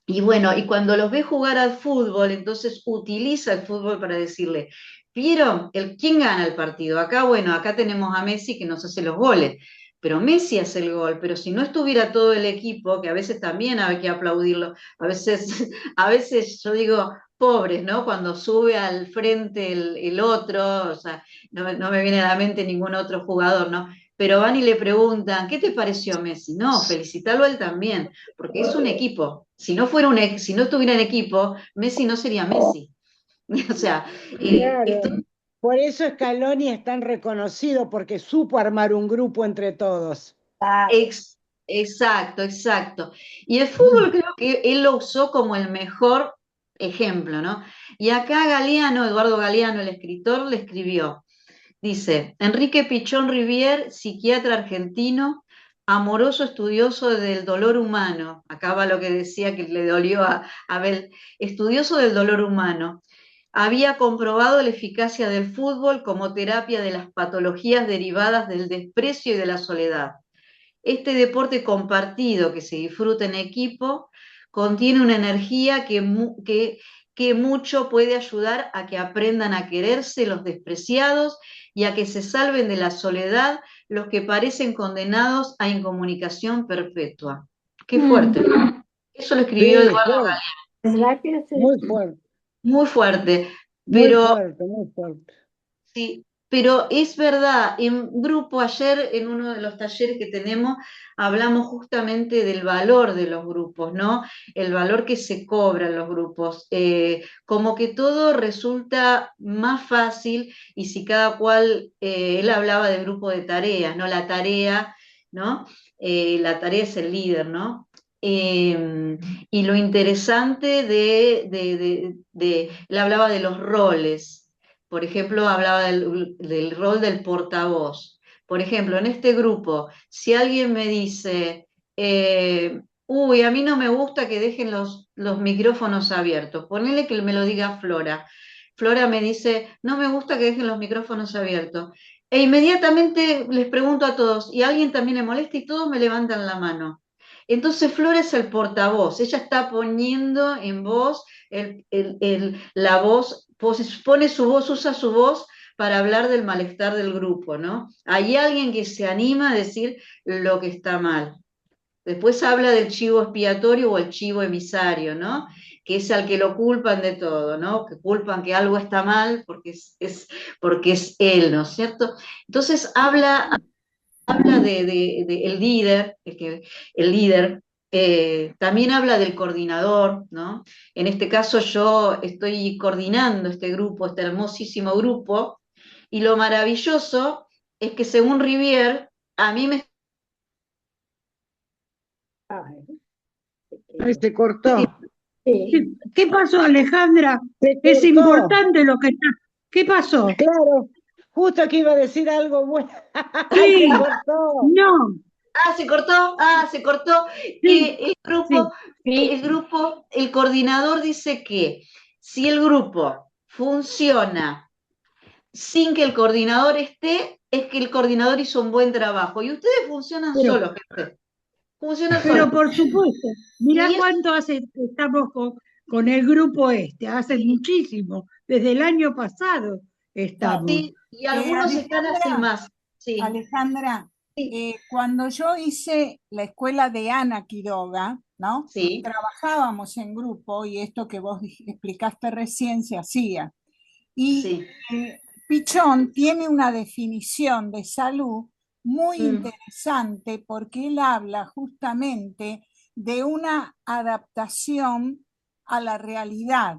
y bueno, y cuando los ve jugar al fútbol, entonces utiliza el fútbol para decirle, ¿vieron quién gana el partido? Acá, bueno, acá tenemos a Messi que nos hace los goles, pero Messi hace el gol, pero si no estuviera todo el equipo, que a veces también hay que aplaudirlo, a veces, a veces yo digo, pobres, ¿no? Cuando sube al frente el otro, o sea, no me viene a la mente ningún otro jugador, ¿no? Pero van y le preguntan, ¿qué te pareció Messi? No, felicitarlo a él también, porque es un equipo. Si no fuera si no estuviera en equipo, Messi no sería Messi. O sea, esto Claro. Por eso Scaloni es tan reconocido, porque supo armar un grupo entre todos. exacto, exacto. Y el fútbol creo que él lo usó como el mejor ejemplo, ¿no? Y acá Galeano, Eduardo Galeano, el escritor, le escribió, dice, Enrique Pichón Rivier, psiquiatra argentino, amoroso estudioso del dolor humano, acá va lo que decía que le dolió a Abel, estudioso del dolor humano, había comprobado la eficacia del fútbol como terapia de las patologías derivadas del desprecio y de la soledad. Este deporte compartido que se disfruta en equipo contiene una energía que mucho puede ayudar a que aprendan a quererse los despreciados y a que se salven de la soledad los que parecen condenados a incomunicación perpetua. Qué fuerte, ¿no? Eso lo escribió Sí, Eduardo fuerte, Galeano. ¿Verdad que sí? muy fuerte, Muy fuerte, muy pero fuerte, muy fuerte. sí, pero es verdad, en grupo ayer en uno de los talleres que tenemos hablamos justamente del valor de los grupos, ¿no? El valor que se cobra en los grupos, como que todo resulta más fácil y si cada cual, él hablaba del grupo de tareas, ¿no? La tarea, ¿no? La tarea es el líder, ¿no? Y lo interesante él hablaba de los roles. Por ejemplo, hablaba del rol del portavoz. Por ejemplo, en este grupo, si alguien me dice, uy, a mí no me gusta que dejen los micrófonos abiertos, ponele que me lo diga Flora. Flora me dice, no me gusta que dejen los micrófonos abiertos. E inmediatamente les pregunto a todos, ¿y a alguien también le molesta? Y todos me levantan la mano. Entonces Flora es el portavoz, ella está poniendo en voz la voz, pone su voz, usa su voz para hablar del malestar del grupo, ¿no? Hay alguien que se anima a decir lo que está mal. Después habla del chivo expiatorio o el chivo emisario, ¿no? Que es al que lo culpan de todo, ¿no? Que culpan que algo está mal porque es él, ¿no es cierto? Entonces habla de el líder, el líder, también habla del coordinador, ¿no? En este caso yo estoy coordinando este grupo, este hermosísimo grupo, y lo maravilloso es que según Rivière, a mí me... Ay, Ay, se cortó, sí. ¿Qué pasó, Alejandra? se Es cortó. importante lo que está. ¿Qué pasó? Claro, justo que iba a decir algo bueno. Ay, Sí, se cortó. no, Se cortó, se cortó. sí, sí. El coordinador dice que si el grupo funciona sin que el coordinador esté, es que el coordinador hizo un buen trabajo. Y ustedes funcionan Pero, solos, gente. Funcionan pero solos. por supuesto, mirá Y es cuánto hace que estamos con el grupo este, hace muchísimo, desde el año pasado estamos. sí, y algunos están hace Alejandra, más. Sí, Alejandra, sí, cuando yo hice la escuela de Ana Quiroga, ¿no? sí, Trabajábamos en grupo y esto que vos explicaste recién se hacía. Y sí. Pichón tiene una definición de salud muy Mm, interesante porque él habla justamente de una adaptación a la realidad,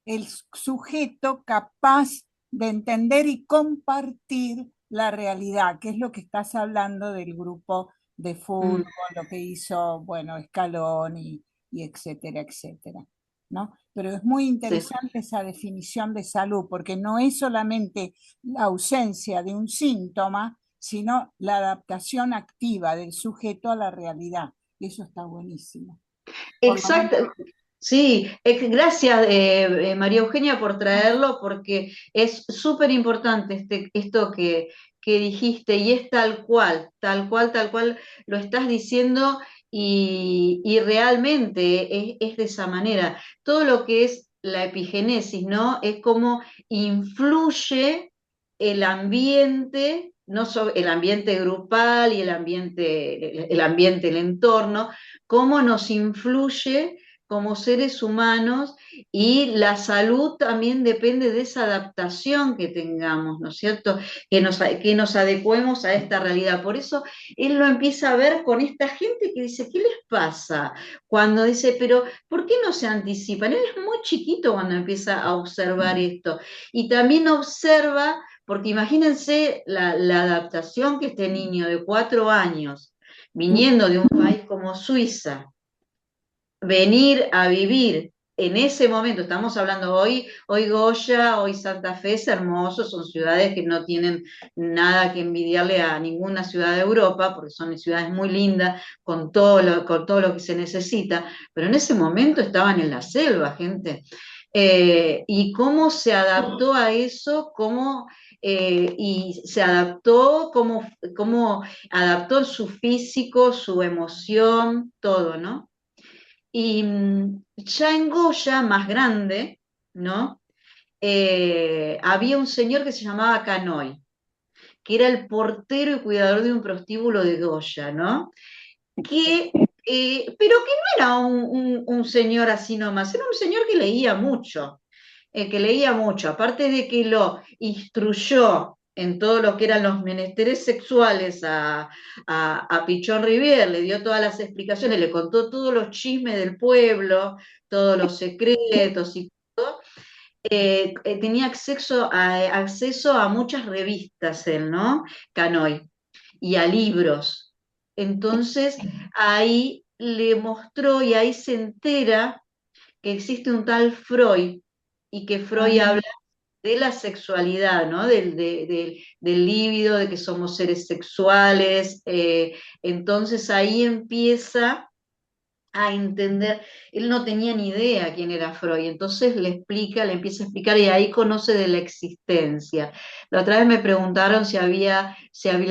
el sujeto capaz de entender y compartir la realidad, que es lo que estás hablando del grupo de fútbol, mm. lo que hizo, bueno, Escalón y etcétera, etcétera, ¿no? Pero es muy Sí. interesante esa definición de salud, porque no es solamente la ausencia de un síntoma, sino la adaptación activa del sujeto a la realidad. Eso está buenísimo. Por lo menos, Exacto. Sí, gracias María Eugenia por traerlo porque es súper importante esto que dijiste, y es tal cual lo estás diciendo, y realmente es de esa manera. Todo lo que es la epigenesis, ¿no? Es como influye el ambiente, no el ambiente grupal y el entorno, cómo nos influye como seres humanos, y la salud también depende de esa adaptación que tengamos, ¿no es cierto? Que nos adecuemos a esta realidad. Por eso él lo empieza a ver con esta gente que dice, ¿qué les pasa? Cuando dice, pero ¿por qué no se anticipan? Él es muy chiquito cuando empieza a observar esto. Y también observa, porque imagínense la adaptación que este niño de 4 años, viniendo de un país como Suiza, venir a vivir en ese momento, estamos hablando hoy Goya, hoy Santa Fe es hermoso, son ciudades que no tienen nada que envidiarle a ninguna ciudad de Europa, porque son ciudades muy lindas, con todo lo que se necesita, pero en ese momento estaban en la selva, gente. Y cómo se adaptó a eso, y se adaptó, cómo adaptó su físico, su emoción, todo, ¿no? Y ya en Goya, más grande, ¿no? Había un señor que se llamaba Canoy, que era el portero y cuidador de un prostíbulo de Goya, ¿no? Pero que no era un señor así nomás, era un señor que leía mucho, aparte de que lo instruyó en todo lo que eran los menesteres sexuales a Pichón Rivière, le dio todas las explicaciones, le contó todos los chismes del pueblo, todos los secretos y todo. Tenía acceso a muchas revistas él, ¿no? Canoy, y a libros. Entonces ahí le mostró, y ahí se entera que existe un tal Freud, y que Freud habla de la sexualidad, ¿no? Del líbido, de que somos seres sexuales. Entonces ahí empieza a entender, él no tenía ni idea quién era Freud, entonces le empieza a explicar, y ahí conoce de la existencia. La otra vez me preguntaron si lo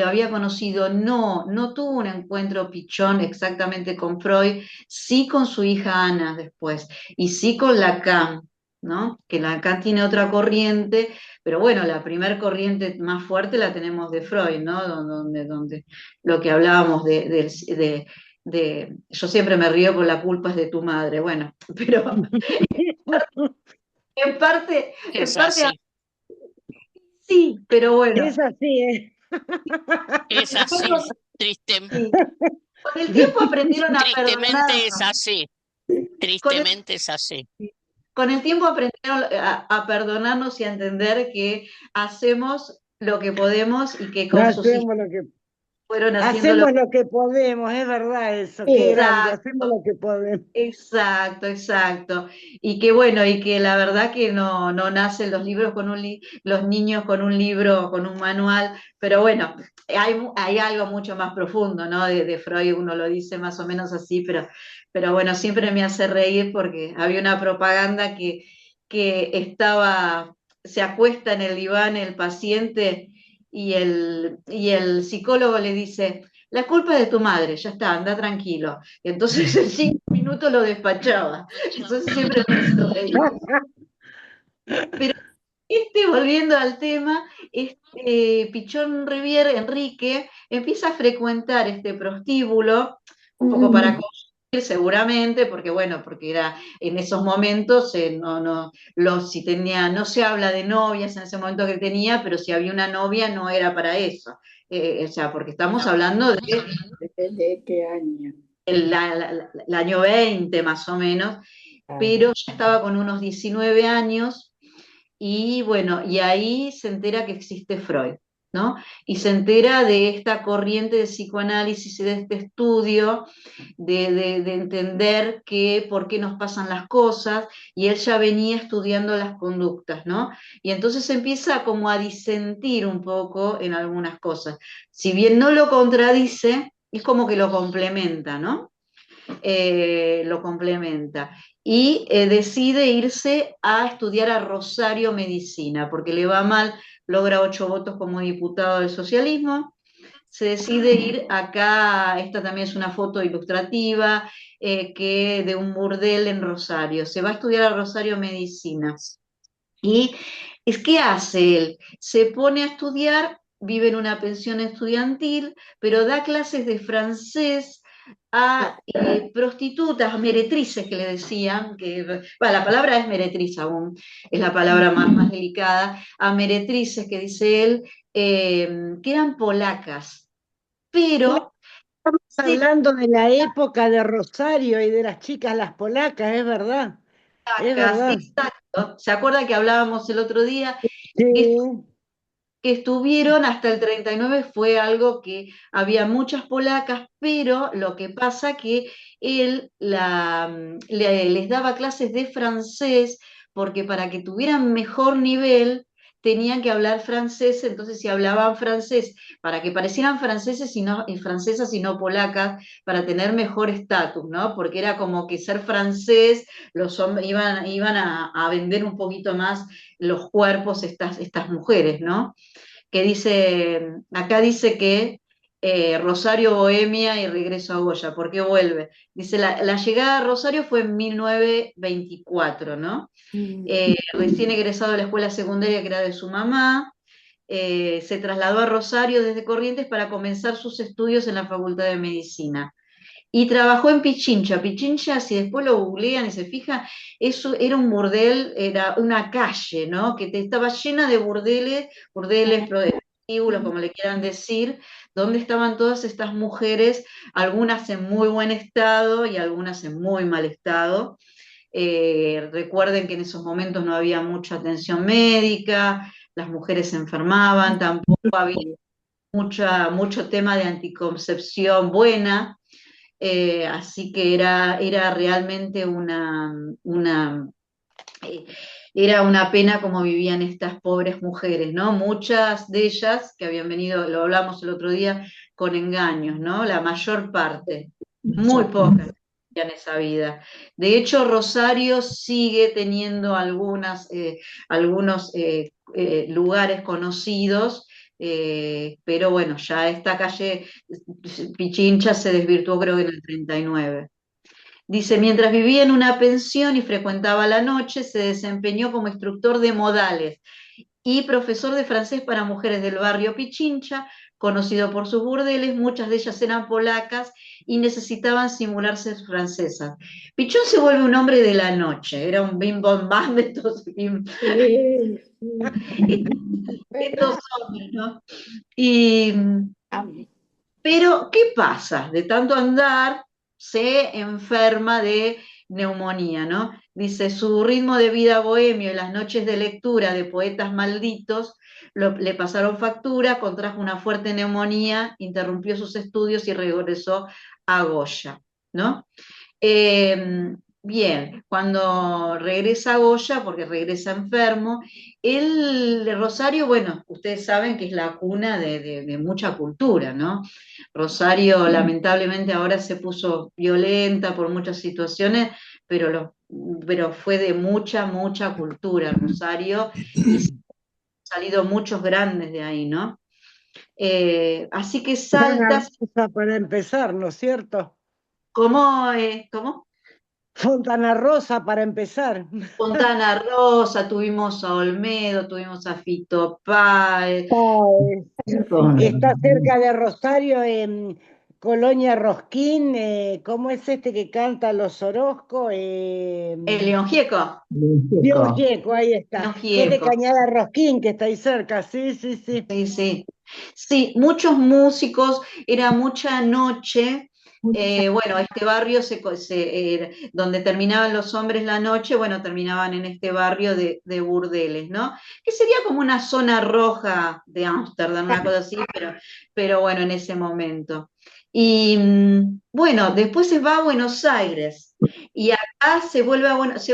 había conocido. No, no tuvo un encuentro Pichón exactamente con Freud, sí con su hija Ana después, y sí con Lacan, ¿no? Que Lacan tiene otra corriente, pero bueno, la primer corriente más fuerte la tenemos de Freud, ¿no? Donde lo que hablábamos yo siempre me río con la culpa es de tu madre, bueno, pero en parte, Es así, sí, pero bueno, Es así, ¿eh? es después así, triste, sí, con el tiempo aprendieron a tristemente es perdonarnos, así, con el, tristemente es así. con el tiempo aprendieron a perdonarnos y a entender que hacemos lo que podemos, y que con sus hijos Hacemos lo que, fueron haciendo lo hacemos lo que podemos, es verdad eso, qué grande, hacemos exacto. lo que podemos. Exacto, exacto. Y que bueno, y que la verdad que no nacen los niños con un libro, con un manual, pero bueno, hay algo mucho más profundo, ¿no? De Freud, uno lo dice más o menos así, pero bueno, siempre me hace reír porque había una propaganda que se acuesta en el diván el paciente, y el psicólogo le dice: la culpa es de tu madre, ya está, anda tranquilo. Y entonces en 5 minutos lo despachaba. Entonces siempre me hace reír. Pero volviendo al tema, Pichón Rivière, Enrique, empieza a frecuentar este prostíbulo, un poco para conseguir seguramente, porque bueno, porque era en esos momentos, no se habla de novias en ese momento que tenía, pero si había una novia no era para eso. O sea, porque estamos hablando de ¿De qué año? el año 20 más o menos, pero ya estaba con unos 19 años, y bueno, y ahí se entera que existe Freud, ¿no? Y se entera de esta corriente de psicoanálisis y de este estudio, de entender por qué nos pasan las cosas, y él ya venía estudiando las conductas, ¿no? Y entonces empieza como a disentir un poco en algunas cosas. Si bien no lo contradice, es como que lo complementa, ¿no? Lo complementa. y decide irse a estudiar a Rosario Medicina, porque le va mal, logra 8 votos como diputado del socialismo, se decide ir acá, esta también es una foto ilustrativa, que de un burdel en Rosario, se va a estudiar a Rosario Medicina. Y ¿qué hace él? Se pone a estudiar, vive en una pensión estudiantil, pero da clases de francés a prostitutas, a meretrices que le decían, la palabra es meretriz aún, es la palabra más delicada, a meretrices que dice él, que eran polacas, Claro, pero estamos de hablando de la época de Rosario y de las chicas, las polacas, es verdad, es polacas, verdad. exacto. ¿Se acuerda que hablábamos el otro día? Sí. Que estuvieron hasta el 39 fue algo que había muchas polacas, pero lo que pasa que él les daba clases de francés porque para que tuvieran mejor nivel tenían que hablar francés, entonces si hablaban francés, para que parecieran franceses y francesas y no polacas, para tener mejor estatus, ¿no? Porque era como que ser francés, los hombres iban a vender un poquito más los cuerpos estas mujeres, ¿no? Que dice, acá dice que Rosario Bohemia y regreso a Goya, ¿por qué vuelve? Dice, la llegada a Rosario fue en 1924, ¿no? Recién egresado de la escuela secundaria que era de su mamá, se trasladó a Rosario desde Corrientes para comenzar sus estudios en la Facultad de Medicina. Y trabajó en Pichincha. Pichincha, si después lo googlean y se fijan, eso era un burdel, era una calle, ¿no? Que estaba llena de burdeles, prostíbulos, como le quieran decir, donde estaban todas estas mujeres, algunas en muy buen estado y algunas en muy mal estado. Recuerden que en esos momentos no había mucha atención médica, las mujeres se enfermaban, tampoco había mucho tema de anticoncepción buena. Así que era realmente eh, era una pena como vivían estas pobres mujeres, ¿no? Muchas de ellas que habían venido, lo hablamos el otro día, con engaños, ¿no? La mayor parte, muy pocas vivían esa vida. De hecho, Rosario sigue teniendo algunos lugares conocidos, pero bueno, ya esta calle Pichincha se desvirtuó creo que en el 39. Dice, mientras vivía en una pensión y frecuentaba la noche, se desempeñó como instructor de modales y profesor de francés para mujeres del barrio Pichincha, conocido por sus burdeles, muchas de ellas eran polacas y necesitaban simular ser francesas. Pichón se vuelve un hombre de la noche, era un bim bom bam de Sí, sí. estos hombres, ¿no? Y pero, ¿qué pasa? De tanto andar, se enferma de neumonía, ¿no? Dice, su ritmo de vida bohemio y las noches de lectura de poetas malditos le pasaron factura, contrajo una fuerte neumonía, interrumpió sus estudios y regresó a Goya, ¿no? Bien, cuando regresa a Goya, porque regresa enfermo, el Rosario, bueno, ustedes saben que es la cuna de mucha cultura, ¿no? Rosario lamentablemente ahora se puso violenta por muchas situaciones, pero fue de mucha cultura Rosario, y han salido muchos grandes de ahí, ¿no? Así que Fontana Salta, Rosa para empezar, ¿no es cierto? ¿cómo? Fontana Rosa para empezar. Fontana Rosa, tuvimos a Olmedo, tuvimos a Fito Páez. Está cerca de Rosario, en Colonia Rosquín. ¿Cómo es este que canta Los Orozco? El León Gieco. León Gieco, ahí está. León Que es de Gieco, Cañada Rosquín, que está ahí cerca. Sí, sí, sí. sí, sí. Sí, muchos músicos, era mucha noche. Bueno, este barrio donde terminaban los hombres la noche, bueno, terminaban en este barrio de burdeles, ¿no? Que sería como una zona roja de Ámsterdam, una cosa así, pero bueno, en ese momento. Y bueno, después se va a Buenos Aires y acá se va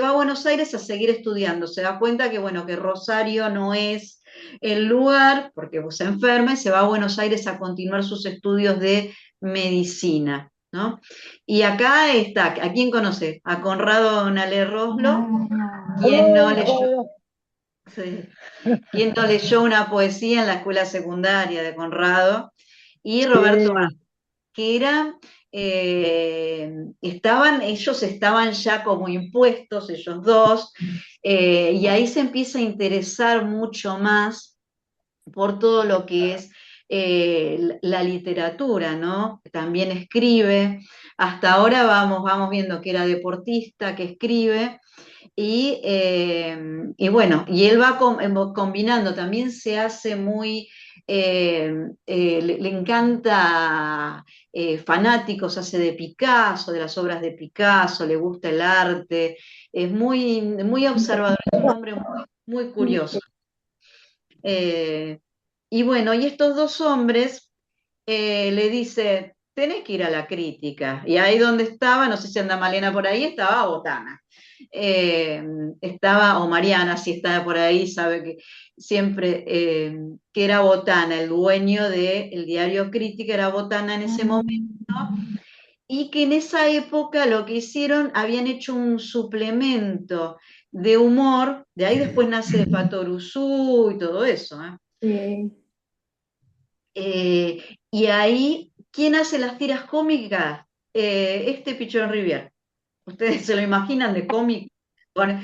a Buenos Aires a seguir estudiando. Se da cuenta que, bueno, que Rosario no es el lugar, porque se enferma y se va a Buenos Aires a continuar sus estudios de medicina. ¿no? Y acá está, ¿a quién conoce? A Conrado Nale Roslo, quien no leyó, sí, quien no leyó una poesía en la escuela secundaria de Conrado, y Roberto Sí. que era, ellos estaban ya como impuestos, ellos dos, y ahí se empieza a interesar mucho más por todo lo que es la literatura, ¿no? También escribe, hasta ahora vamos viendo que era deportista, que escribe, y bueno, y él va combinando, también se hace muy, le encanta fanáticos, hace de Picasso, de las obras de Picasso, le gusta el arte, es muy observador, es un hombre muy curioso. Y bueno, y estos dos hombres le dice, tenés que ir a la crítica. Y ahí donde estaba, no sé si anda Malena por ahí, estaba Botana. Estaba, o Mariana, si estaba por ahí, sabe que siempre, que era Botana, el dueño del diario Crítica, era Botana en ese momento, y que en esa época lo que hicieron, habían hecho un suplemento de humor, de ahí después nace Fatoruzú y todo eso, ¿eh? Sí. Y ahí, ¿quién hace las tiras cómicas? Este Pichón Rivière. ¿Ustedes se lo imaginan de cómic? Bueno,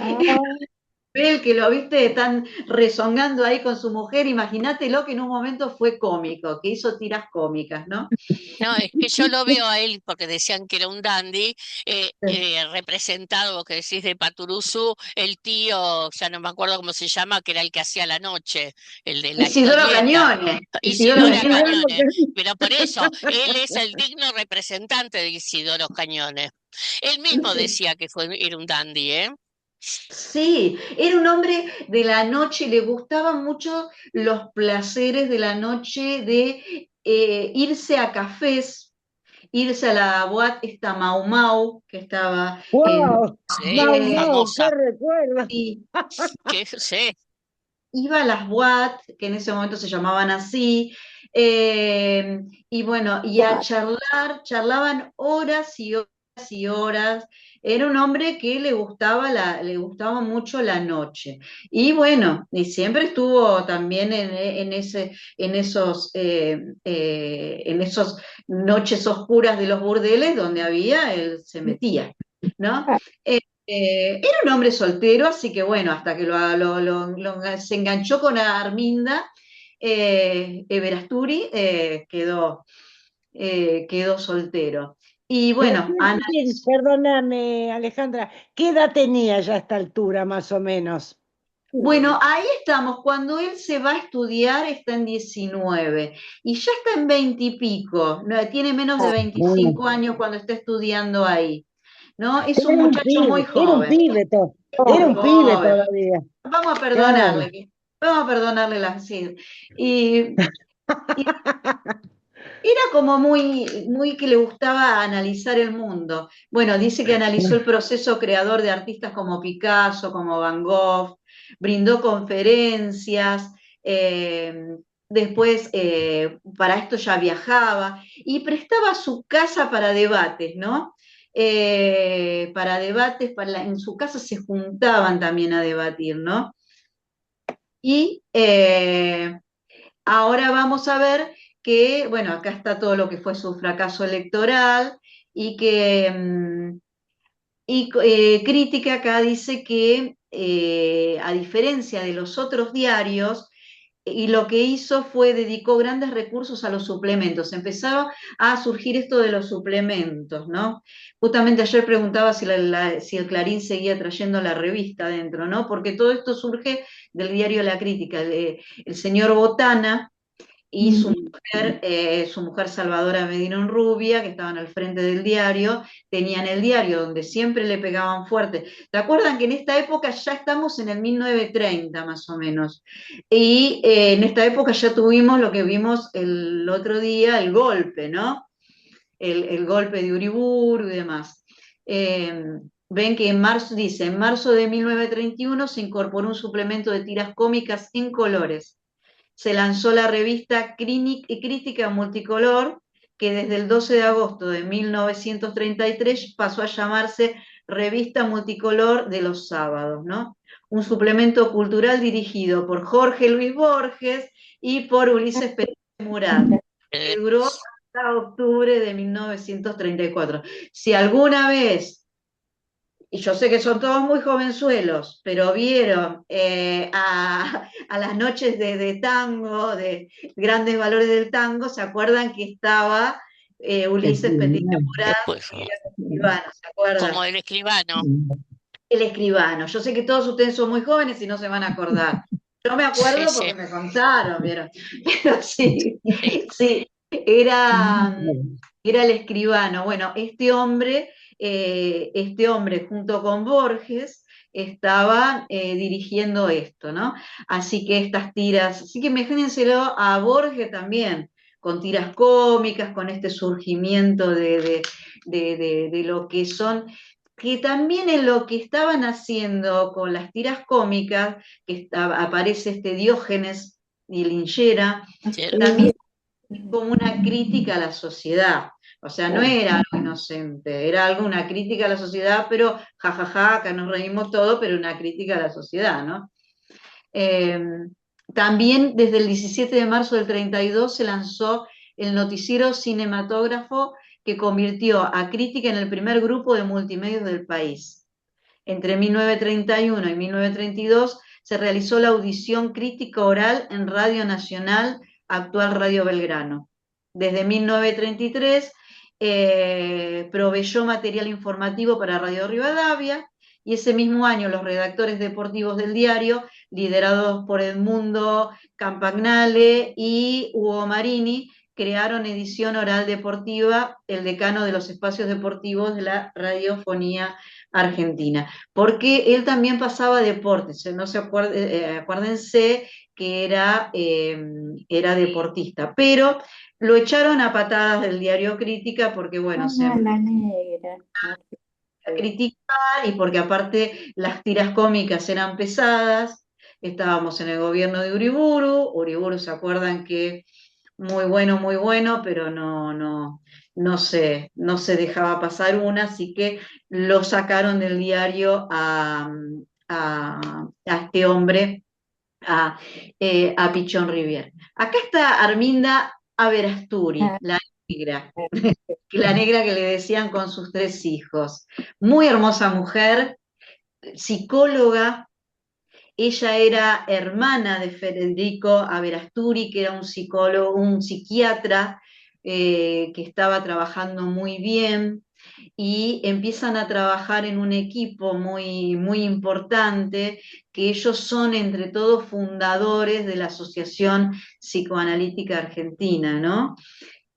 el que lo viste tan rezongando ahí con su mujer, imagínatelo que en un momento fue cómico, que hizo tiras cómicas, ¿no? No, es que yo lo veo a él porque decían que era un dandy, representado, vos que decís de Paturuzú, el tío, ya no me acuerdo cómo se llama, que era el que hacía la noche, el de la Isidoro historieta, Cañones, Isidoro Isidora Cañones. Cañones. Pero por eso, él es el digno representante de Isidoro Cañones. Él mismo decía que era un dandy, ¿eh? Sí, era un hombre de la noche, le gustaban mucho los placeres de la noche de irse a cafés, irse a la boate esta Mau Mau, que estaba en... ¡Wow! Mau, Sí, Mau, qué famosa. recuerdo. y Que sí. iba a las boat, que en ese momento se llamaban así, y bueno, y a charlar, charlaban horas y horas y horas. Era un hombre que le gustaba mucho la noche. Y bueno, y siempre estuvo también en esos noches oscuras de los burdeles donde había, él se metía, ¿no? Era un hombre soltero, así que bueno, hasta que se enganchó con Arminda Everasturi, quedó soltero. Y bueno, Ana, Perdóname, Alejandra, ¿qué edad tenía ya a esta altura, más o menos? bueno, ahí estamos. Cuando él se va a estudiar, está en 19 y ya está en 20 y pico. Tiene menos de Bueno, 25 años cuando está estudiando ahí, ¿no? Es un era un muchacho muy pibe, joven. era un pibe Joven. todavía, Vamos a claro. perdonarle, vamos a perdonarle la sí. Y era como muy que le gustaba analizar el mundo. Bueno, dice que analizó el proceso creador de artistas como Picasso, como Van Gogh, brindó conferencias, después para esto ya viajaba y prestaba su casa para debates, ¿no? Para debates, en su casa se juntaban también a debatir, ¿no? Y ahora vamos a ver que, bueno, acá está todo lo que fue su fracaso electoral y que Crítica acá dice que a diferencia de los otros diarios, y lo que hizo fue dedicó grandes recursos a los suplementos. Empezaba a surgir esto de los suplementos, ¿no? Justamente ayer preguntaba si el Clarín seguía trayendo la revista adentro, ¿no? Porque todo esto surge del diario La Crítica. El señor Botana y su mujer Salvadora Medina Rubia, que estaban al frente del diario, tenían el diario donde siempre le pegaban fuerte. ¿Te acuerdan que en esta época ya estamos en el 1930 más o menos? Y en esta época ya tuvimos lo que vimos el otro día, el golpe, ¿no? El golpe de Uriburu y demás. Ven que en marzo de 1931 se incorporó un suplemento de tiras cómicas en colores. Se lanzó la revista Crítica Multicolor, que desde el 12 de agosto de 1933 pasó a llamarse Revista Multicolor de los Sábados, ¿no? Un suplemento cultural dirigido por Jorge Luis Borges y por Ulises Pérez Murat, que duró hasta octubre de 1934. Si alguna vez, y yo sé que son todos muy jovenzuelos, pero vieron a las noches de tango, de grandes valores del tango, se acuerdan que estaba Ulises Petit Murat, Pues, que era el escribano, ¿se acuerdan? como el escribano. El escribano. Yo sé que todos ustedes son muy jóvenes y no se van a acordar. Yo me acuerdo Sí, porque sí. me contaron, ¿vieron? Pero sí, sí, era el escribano. Bueno, este hombre junto con Borges estaban dirigiendo esto, ¿no? Así que estas tiras, así que imagínenselo a Borges también, con tiras cómicas, con este surgimiento de lo que son, que también en lo que estaban haciendo con las tiras cómicas, que aparece este Diógenes y Linchera, también como una crítica a la sociedad. O sea, no era algo inocente, era algo, una crítica a la sociedad, pero jajaja, acá nos reímos todo, pero una crítica a la sociedad, ¿no? Eh, También desde el 17 de marzo del 32 se lanzó el noticiero cinematógrafo que convirtió a Crítica en el primer grupo de multimedios del país. Entre 1931 y 1932 se realizó la audición crítica oral en Radio Nacional, actual Radio Belgrano. Desde 1933 proveyó material informativo para Radio Rivadavia y ese mismo año los redactores deportivos del diario, liderados por Edmundo Campagnale y Hugo Marini, crearon Edición Oral Deportiva, el decano de los espacios deportivos de la radiofonía argentina, porque él también pasaba deportes, no se acuérdense que era deportista, pero lo echaron a patadas del diario Crítica porque, bueno, se La negra. a criticar y porque aparte las tiras cómicas eran pesadas, estábamos en el gobierno de Uriburu se acuerdan que muy bueno, pero no se dejaba pasar una, así que lo sacaron del diario a este hombre, a Pichón Rivier. Acá está Arminda Averasturi, la negra que le decían con sus 3 hijos. Muy hermosa mujer, psicóloga. Ella era hermana de Federico Averasturi, que era un psicólogo, un psiquiatra que estaba trabajando muy bien, y empiezan a trabajar en un equipo muy importante, que ellos son entre todos fundadores de la Asociación Psicoanalítica Argentina, ¿no?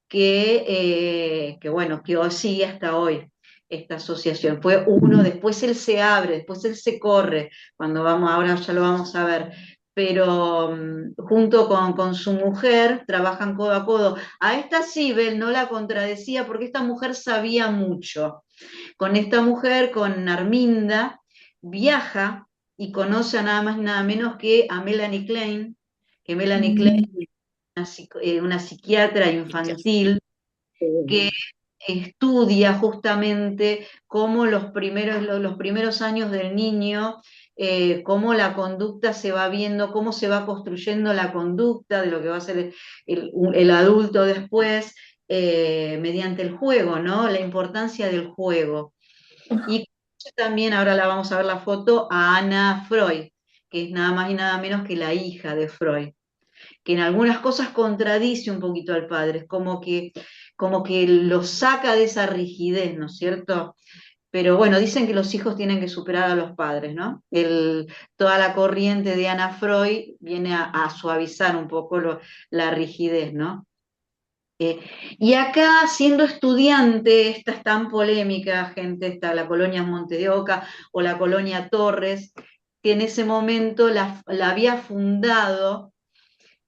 Que bueno, que hoy sigue hasta hoy esta asociación. Fue uno, después él se abre, después él se corre, cuando vamos, ahora ya lo vamos a ver, pero junto con su mujer trabajan codo a codo. A esta Sibel no la contradecía porque esta mujer sabía mucho. Con esta mujer, con Arminda, viaja y conoce a nada más y nada menos que a Melanie Klein, que Melanie Klein es una psiquiatra infantil que estudia justamente cómo los primeros años del niño, cómo la conducta se va viendo, cómo se va construyendo la conducta de lo que va a ser el adulto después, mediante el juego, ¿no? La importancia del juego. Y también, ahora la vamos a ver la foto, a Ana Freud, que es nada más y nada menos que la hija de Freud, que en algunas cosas contradice un poquito al padre, es como que lo saca de esa rigidez, ¿no es cierto? Pero bueno, dicen que los hijos tienen que superar a los padres, ¿no? Toda la corriente de Ana Freud viene a suavizar un poco la rigidez, ¿no? Y acá, siendo estudiante, esta es tan polémica, gente, está la colonia Montes de Oca o la colonia Torres, que en ese momento la había fundado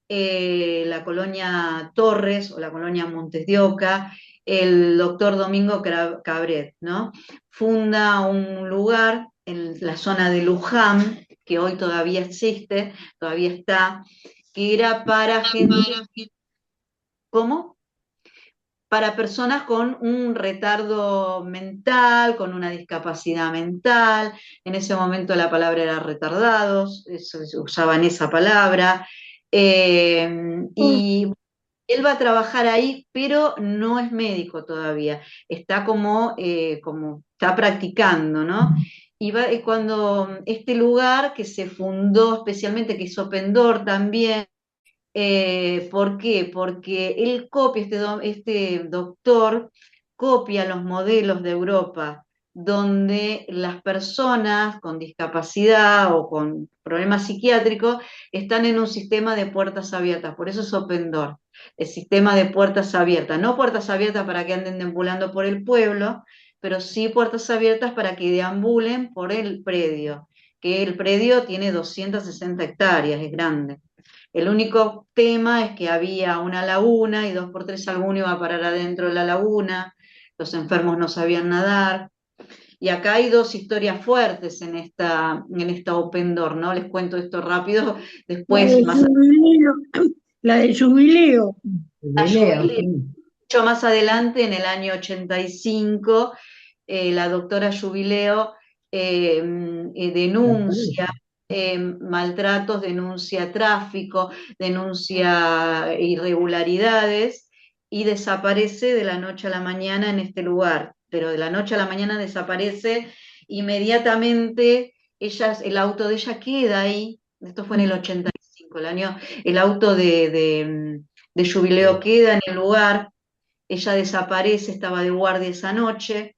la colonia Torres o la colonia Montes de Oca, el doctor Domingo Cabret, ¿no? Funda un lugar en la zona de Luján, que hoy todavía existe, todavía está, que era para gente... ¿Cómo? para personas con un retardo mental, con una discapacidad mental. En ese momento la palabra era retardados, usaban esa palabra. Y él va a trabajar ahí, pero no es médico todavía. Está como está practicando, ¿no? Y cuando este lugar que se fundó especialmente, que es Open Door también, ¿por qué? Porque él copia, este doctor copia los modelos de Europa, donde las personas con discapacidad o con problemas psiquiátricos están en un sistema de puertas abiertas, por eso es Open Door, el sistema de puertas abiertas, no puertas abiertas para que anden deambulando por el pueblo, pero sí puertas abiertas para que deambulen por el predio, que el predio tiene 260 hectáreas, es grande. El único tema es que había una laguna y 2 por 3 alguno iba a parar adentro de la laguna, los enfermos no sabían nadar. Y acá hay 2 historias fuertes en esta Open Door, ¿no? Les cuento esto rápido, La después del jubileo, la del jubileo. mucho más adelante, en el año 85, la doctora Jubileo denuncia maltratos, denuncia tráfico, denuncia irregularidades y desaparece de la noche a la mañana en este lugar. Pero de la noche a la mañana desaparece inmediatamente. El auto de ella queda ahí. Esto fue en el 85, el auto de Jubileo queda en el lugar. Ella desaparece, estaba de guardia esa noche,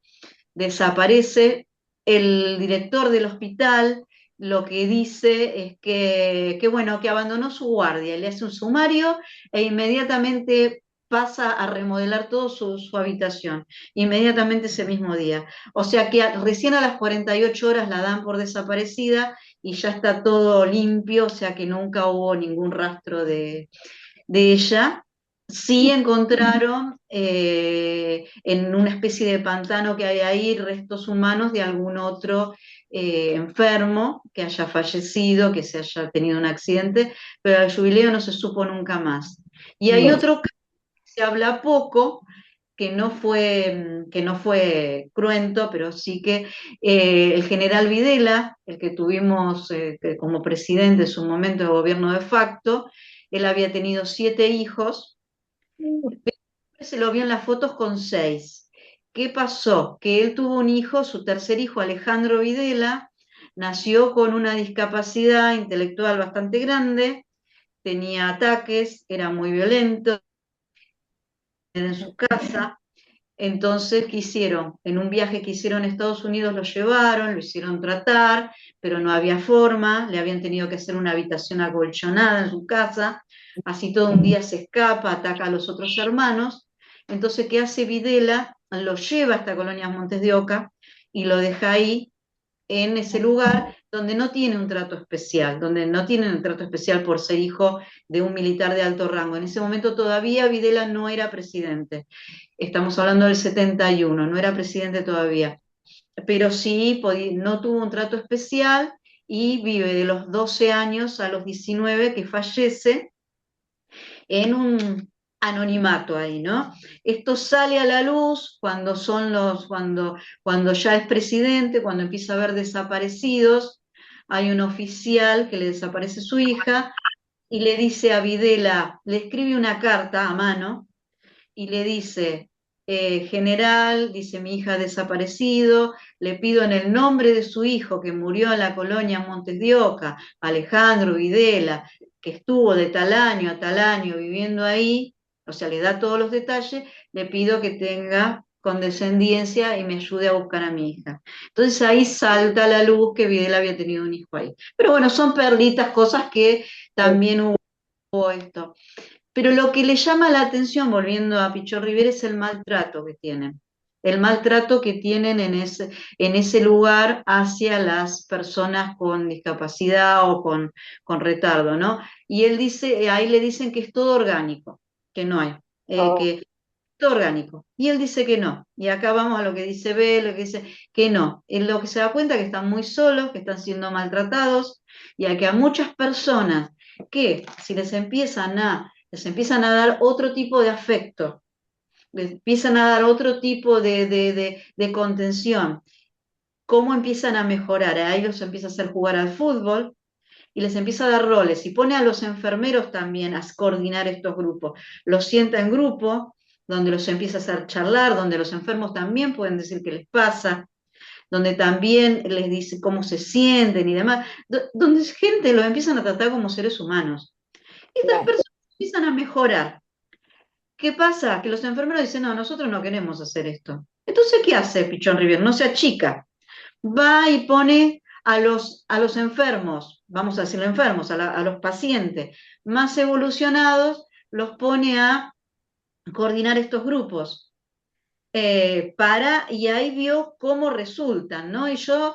desaparece. El director del hospital lo que dice es bueno, que abandonó su guardia, le hace un sumario e inmediatamente pasa a remodelar todo su habitación, inmediatamente ese mismo día. O sea que recién a las 48 horas la dan por desaparecida y ya está todo limpio, o sea que nunca hubo ningún rastro de ella. Sí encontraron en una especie de pantano que hay ahí restos humanos de algún otro enfermo que haya fallecido, que se haya tenido un accidente, pero al Jubileo no se supo nunca más. Y hay otro caso que se habla poco, que no fue cruento, pero sí que el general Videla, el que tuvimos como presidente en su momento de gobierno de facto, él había tenido 7 hijos, se lo vio en las fotos con 6. ¿Qué pasó? Que él tuvo un hijo, su tercer hijo, Alejandro Videla, nació con una discapacidad intelectual bastante grande, tenía ataques, era muy violento en su casa. Entonces, ¿qué hicieron? En un viaje que hicieron a Estados Unidos lo llevaron, lo hicieron tratar, pero no había forma, le habían tenido que hacer una habitación acolchonada en su casa, así todo un día se escapa, ataca a los otros hermanos. Entonces, ¿qué hace Videla? Lo lleva hasta Colonias Montes de Oca y lo deja ahí, en ese lugar donde no tiene un trato especial, donde no tiene un trato especial por ser hijo de un militar de alto rango. En ese momento todavía Videla no era presidente. Estamos hablando del 71, no era presidente todavía, pero sí no tuvo un trato especial y vive de los 12 años a los 19 que fallece en un anonimato ahí, ¿no? Esto sale a la luz cuando ya es presidente, cuando empieza a haber desaparecidos. Hay un oficial que le desaparece su hija y le dice a Videla, le escribe una carta a mano y le dice: general, dice, mi hija ha desaparecido, le pido en el nombre de su hijo que murió en la colonia Montes de Oca, Alejandro Videla, que estuvo de tal año a tal año viviendo ahí, o sea, le da todos los detalles, le pido que tenga condescendencia y me ayude a buscar a mi hija. Entonces ahí salta a la luz que Videla había tenido un hijo ahí. Pero bueno, son perlitas, cosas que también hubo esto. Pero lo que le llama la atención, volviendo a Pichón Rivera, es el maltrato que tienen. El maltrato que tienen en ese lugar hacia las personas con discapacidad o con retardo, ¿no? Y él dice, ahí le dicen que es todo orgánico, que no hay, que es todo orgánico. Y él dice que no. Y acá vamos a lo que dice B, lo que dice que no. En lo que se da cuenta que están muy solos, que están siendo maltratados, y a que a muchas personas que si les empiezan a dar otro tipo de afecto empiezan a dar otro tipo de contención. ¿Cómo empiezan a mejorar? Ahí los empieza a hacer jugar al fútbol y les empieza a dar roles y pone a los enfermeros también a coordinar estos grupos. Los sienta en grupo, donde los empieza a hacer charlar, donde los enfermos también pueden decir qué les pasa, donde también les dice cómo se sienten y demás, donde gente los empiezan a tratar como seres humanos. Estas personas empiezan a mejorar. ¿Qué pasa? Que los enfermeros dicen, no, nosotros no queremos hacer esto. Entonces, ¿qué hace Pichón Rivière? No se achica. Va y pone a los enfermos, vamos a decirlo enfermos, a los pacientes más evolucionados, los pone a coordinar estos grupos. Y ahí vio cómo resultan, ¿no? Y yo,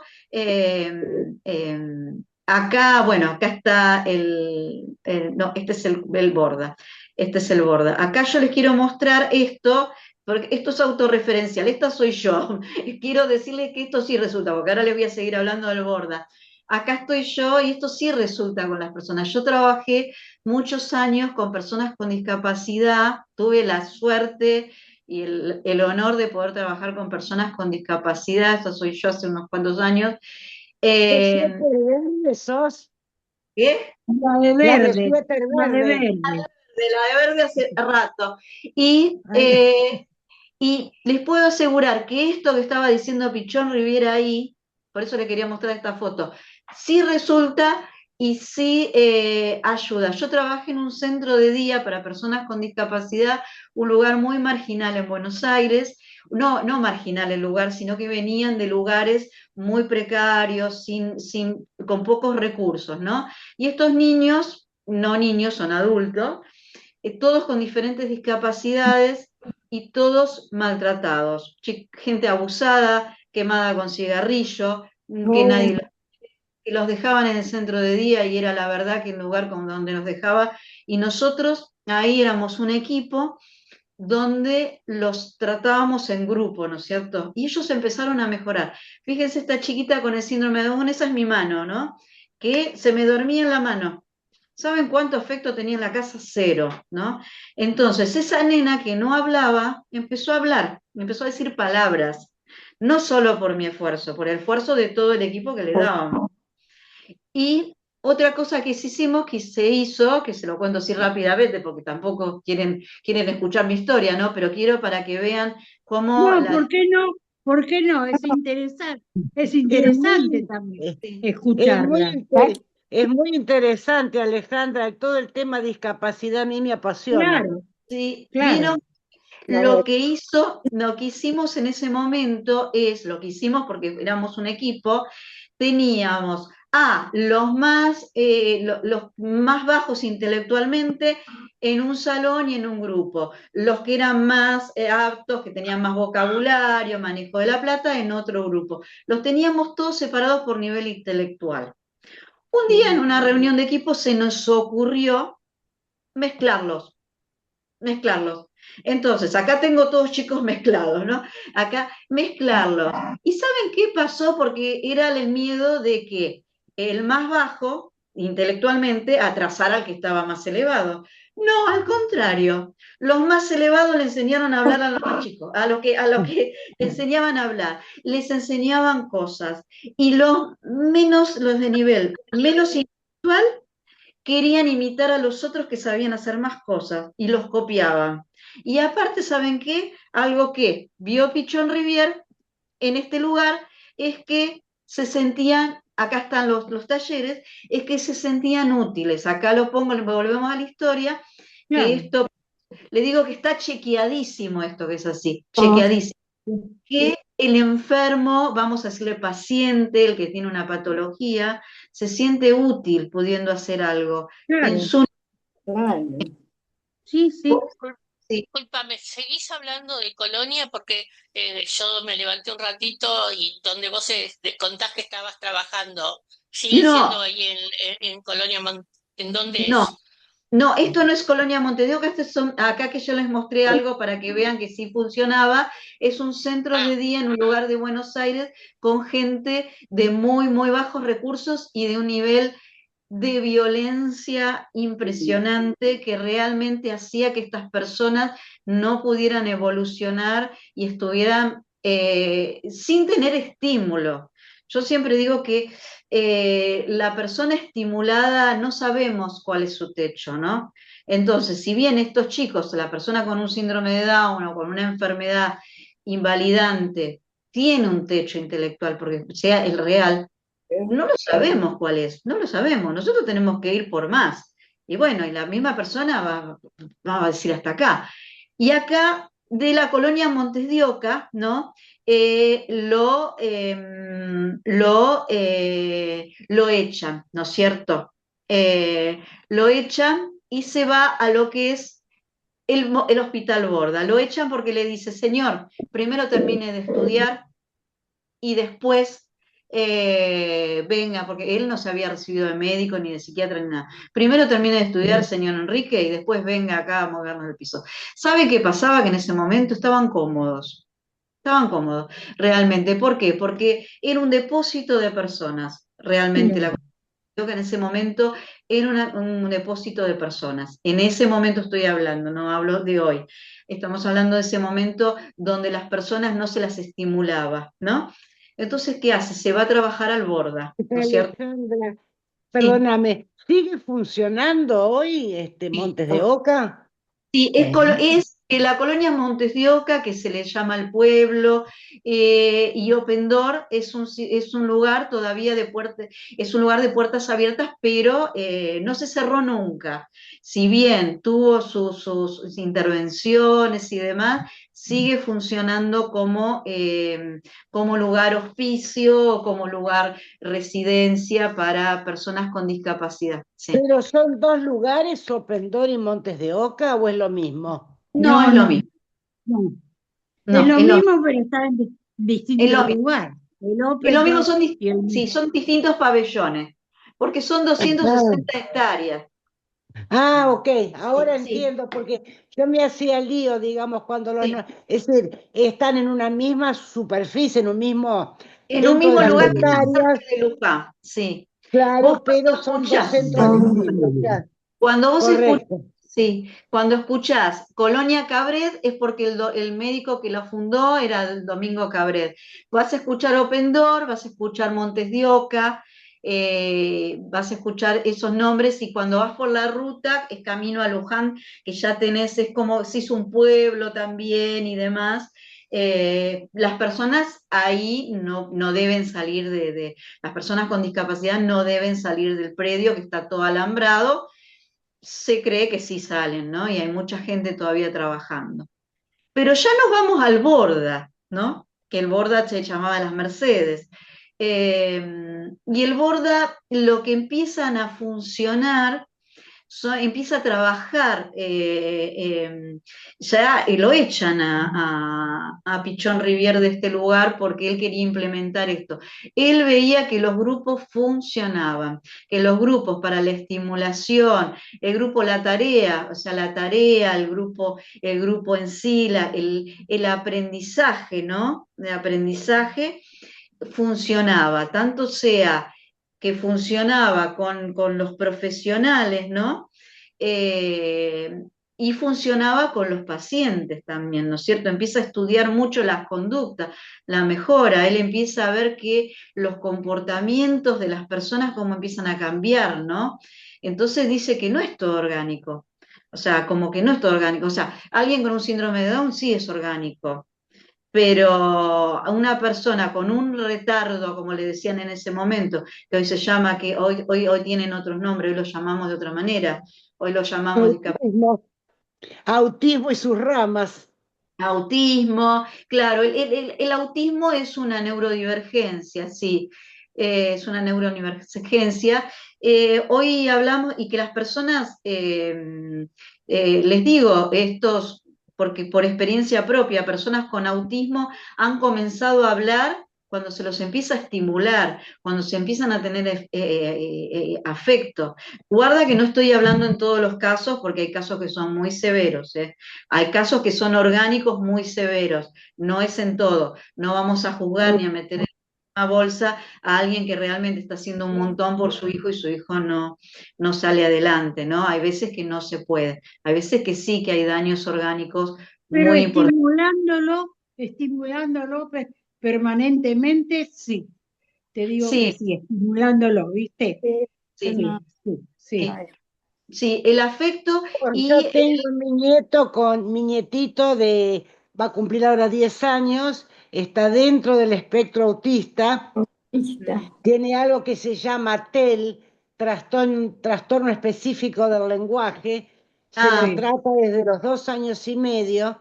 acá, bueno, acá está no, este es el borda, este es el borda. Acá yo les quiero mostrar esto, porque esto es autorreferencial, esta soy yo. Quiero decirles que esto sí resulta, porque ahora les voy a seguir hablando del borda. Acá estoy yo y esto sí resulta con las personas. Yo trabajé muchos años con personas con discapacidad, tuve la suerte y el honor de poder trabajar con personas con discapacidad, eso soy yo hace unos cuantos años. ¿Qué suéter verde sos? ¿Qué? La de La de verde, suéter la de verde. verde. De la de verde hace rato. Y les puedo asegurar que esto que estaba diciendo Pichón Riviera ahí, por eso le quería mostrar esta foto, sí resulta y sí ayuda. Yo trabajé en un centro de día para personas con discapacidad, un lugar muy marginal en Buenos Aires, no marginal el lugar, sino que venían de lugares muy precarios, con pocos recursos, ¿no? Y estos niños, no niños, son adultos, todos con diferentes discapacidades y todos maltratados, gente abusada, quemada con cigarrillo, que nadie que los dejaban en el centro de día y era la verdad que el lugar donde nos dejaba, y nosotros ahí éramos un equipo donde los tratábamos en grupo, ¿no es cierto? Y ellos empezaron a mejorar. Fíjense esta chiquita con el síndrome de Down, esa es mi mano, ¿no? Que se me dormía en la mano. ¿Saben cuánto afecto tenía en la casa? Cero, ¿no? Entonces, esa nena que no hablaba, empezó a hablar, empezó a decir palabras, no solo por mi esfuerzo, por el esfuerzo de todo el equipo que le dábamos. Y otra cosa que sí hicimos, que se hizo, que se lo cuento así rápidamente, porque tampoco quieren escuchar mi historia, ¿no? Pero quiero para que vean cómo No, ¿por qué no? ¿Por qué no? Es interesante también escucharla. Es muy interesante, Alejandra, todo el tema de discapacidad a mí me apasiona. Claro, Sí, claro. vieron lo que hicimos en ese momento es, lo que hicimos porque éramos un equipo, teníamos a los más bajos intelectualmente en un salón y en un grupo, los que eran más aptos, que tenían más vocabulario, manejo de la plata, en otro grupo. Los teníamos todos separados por nivel intelectual. Un día en una reunión de equipo se nos ocurrió mezclarlos. Entonces, acá tengo todos chicos mezclados, ¿no? Acá mezclarlos. ¿Y saben qué pasó? Porque era el miedo de que el más bajo, intelectualmente, atrasara al que estaba más elevado. No, al contrario. Los más elevados le enseñaron a hablar a los más chicos, a los que le enseñaban a hablar, les enseñaban cosas. Y los de nivel menos intelectual, querían imitar a los otros que sabían hacer más cosas y los copiaban. Y aparte, ¿saben qué? Algo que vio Pichón Rivière en este lugar es que se sentían, acá están los talleres, es que se sentían útiles. Acá lo pongo, volvemos a la historia, que esto, le digo que está chequeadísimo esto que es así, chequeadísimo. Que el enfermo, vamos a decirle paciente, el que tiene una patología, se siente útil pudiendo hacer algo. En su... Sí, sí. Discúlpame, ¿seguís hablando de Colonia? Porque yo me levanté un ratito y donde vos contás que estabas trabajando, ¿sigue siendo ahí en Colonia? ¿En dónde es? No, esto no es Colonia Montevideo, que acá que yo les mostré algo para que vean que sí funcionaba, es un centro de día en un lugar de Buenos Aires con gente de muy, muy bajos recursos y de un nivel de violencia impresionante que realmente hacía que estas personas no pudieran evolucionar y estuvieran sin tener estímulo. Yo siempre digo que la persona estimulada no sabemos cuál es su techo, ¿no? Entonces, si bien estos chicos, la persona con un síndrome de Down o con una enfermedad invalidante, tiene un techo intelectual, porque sea el real, no lo sabemos cuál es, no lo sabemos. Nosotros tenemos que ir por más. Y bueno, y la misma persona va a decir hasta acá. Y acá, de la colonia Montes de Oca, ¿no? Lo echan, ¿no es cierto? Lo echan y se va a lo que es el Hospital Borda. Lo echan porque le dice, señor, primero termine de estudiar y después venga, porque él no se había recibido de médico ni de psiquiatra ni nada. Primero termine de estudiar, señor Enrique, y después venga acá a movernos el piso. ¿Sabe qué pasaba? Que en ese momento estaban cómodos, realmente. ¿Por qué? Porque era un depósito de personas, realmente la creo que en ese momento era un depósito de personas. En ese momento estoy hablando, no hablo de hoy. Estamos hablando de ese momento donde las personas no se las estimulaba, ¿no? Entonces, ¿qué hace? Se va a trabajar al Borda, ¿no es cierto? Alejandra, Sí, perdóname, ¿sigue funcionando hoy sí. Montes de Oca? Sí, es la colonia Montes de Oca, que se le llama al pueblo, y Open Door es un lugar todavía es un lugar de puertas abiertas, pero no se cerró nunca. Si bien tuvo sus intervenciones y demás, sigue funcionando como lugar hospicio, como lugar residencia para personas con discapacidad. Sí. ¿Pero son dos lugares, Opendor y Montes de Oca, o es lo mismo? No es No, lo no, mismo, no. Es no, lo mismo, pero está en es distinto lo mismo. lugar. El Y lo Open mismo Door y el... sí, son distintos pabellones, porque son Ah, 260 hectáreas. ok, Sí, ahora sí, entiendo, porque yo me hacía el lío, digamos, cuando los... sí. Es decir, están en una misma superficie, en un mismo, En un dentro de mismo las lugar que está hectáreas, cerca de Luján, sí. Vos claro, pero cuando son dos escuchás, centros distintos, claro, cuando vos escuchás, correcto. sí, cuando escuchás Colonia Cabret es porque el médico que la fundó era el Domingo Cabret. Vas a escuchar Open Door, vas a escuchar Montes de Oca, vas a escuchar esos nombres y cuando vas por la ruta es camino a Luján, que ya tenés, es como si es un pueblo también y demás. Las personas ahí no deben salir las personas con discapacidad no deben salir del predio que está todo alambrado. Se cree que sí salen, ¿no? Y hay mucha gente todavía trabajando. Pero ya nos vamos al Borda, ¿no? Que el Borda se llamaba Las Mercedes. Y el Borda, lo que empiezan a funcionar empieza a trabajar, ya lo echan a Pichón Rivière de este lugar porque él quería implementar esto. Él veía que los grupos funcionaban, que los grupos para la estimulación, el grupo La Tarea, o sea, la tarea, el grupo en sí, el aprendizaje, ¿no? El aprendizaje funcionaba, tanto sea que funcionaba con los profesionales, ¿no? Eh, y funcionaba con los pacientes también, ¿no es cierto? Empieza a estudiar mucho las conductas, la mejora, él empieza a ver que los comportamientos de las personas cómo empiezan a cambiar, ¿no? Entonces dice que no es todo orgánico, o sea, como que no es todo orgánico, o sea, alguien con un síndrome de Down sí es orgánico, pero a una persona con un retardo, como le decían en ese momento, que hoy se llama, que hoy tienen otros nombres, hoy lo llamamos de otra manera, hoy lo llamamos Autismo, autismo y sus ramas. autismo, claro, el autismo es una neurodivergencia, sí, es una neurodivergencia. Hoy hablamos y que las personas, les digo, porque por experiencia propia, personas con autismo han comenzado a hablar cuando se los empieza a estimular, cuando se empiezan a tener afecto. Guarda que no estoy hablando en todos los casos, porque hay casos que son muy severos, ¿eh? Hay casos que son orgánicos muy severos, no es en todo. No vamos a juzgar ni a meter. una bolsa a alguien que realmente está haciendo un montón por su hijo y su hijo no sale adelante, ¿no? Hay veces que no se puede, hay veces que sí, que hay daños orgánicos Pero muy importantes. estimulándolo permanentemente, sí. Te digo que Sí, sí, estimulándolo, ¿viste? Sí, sí, Sí, sí, sí. sí, ay, sí, el afecto Bueno, y yo tengo mi nieto mi nietito va a cumplir ahora 10 años, está dentro del espectro autista, autista. tiene algo que se llama TEL, trastorno específico del lenguaje, se lo Sí. trata desde los 2 años y medio.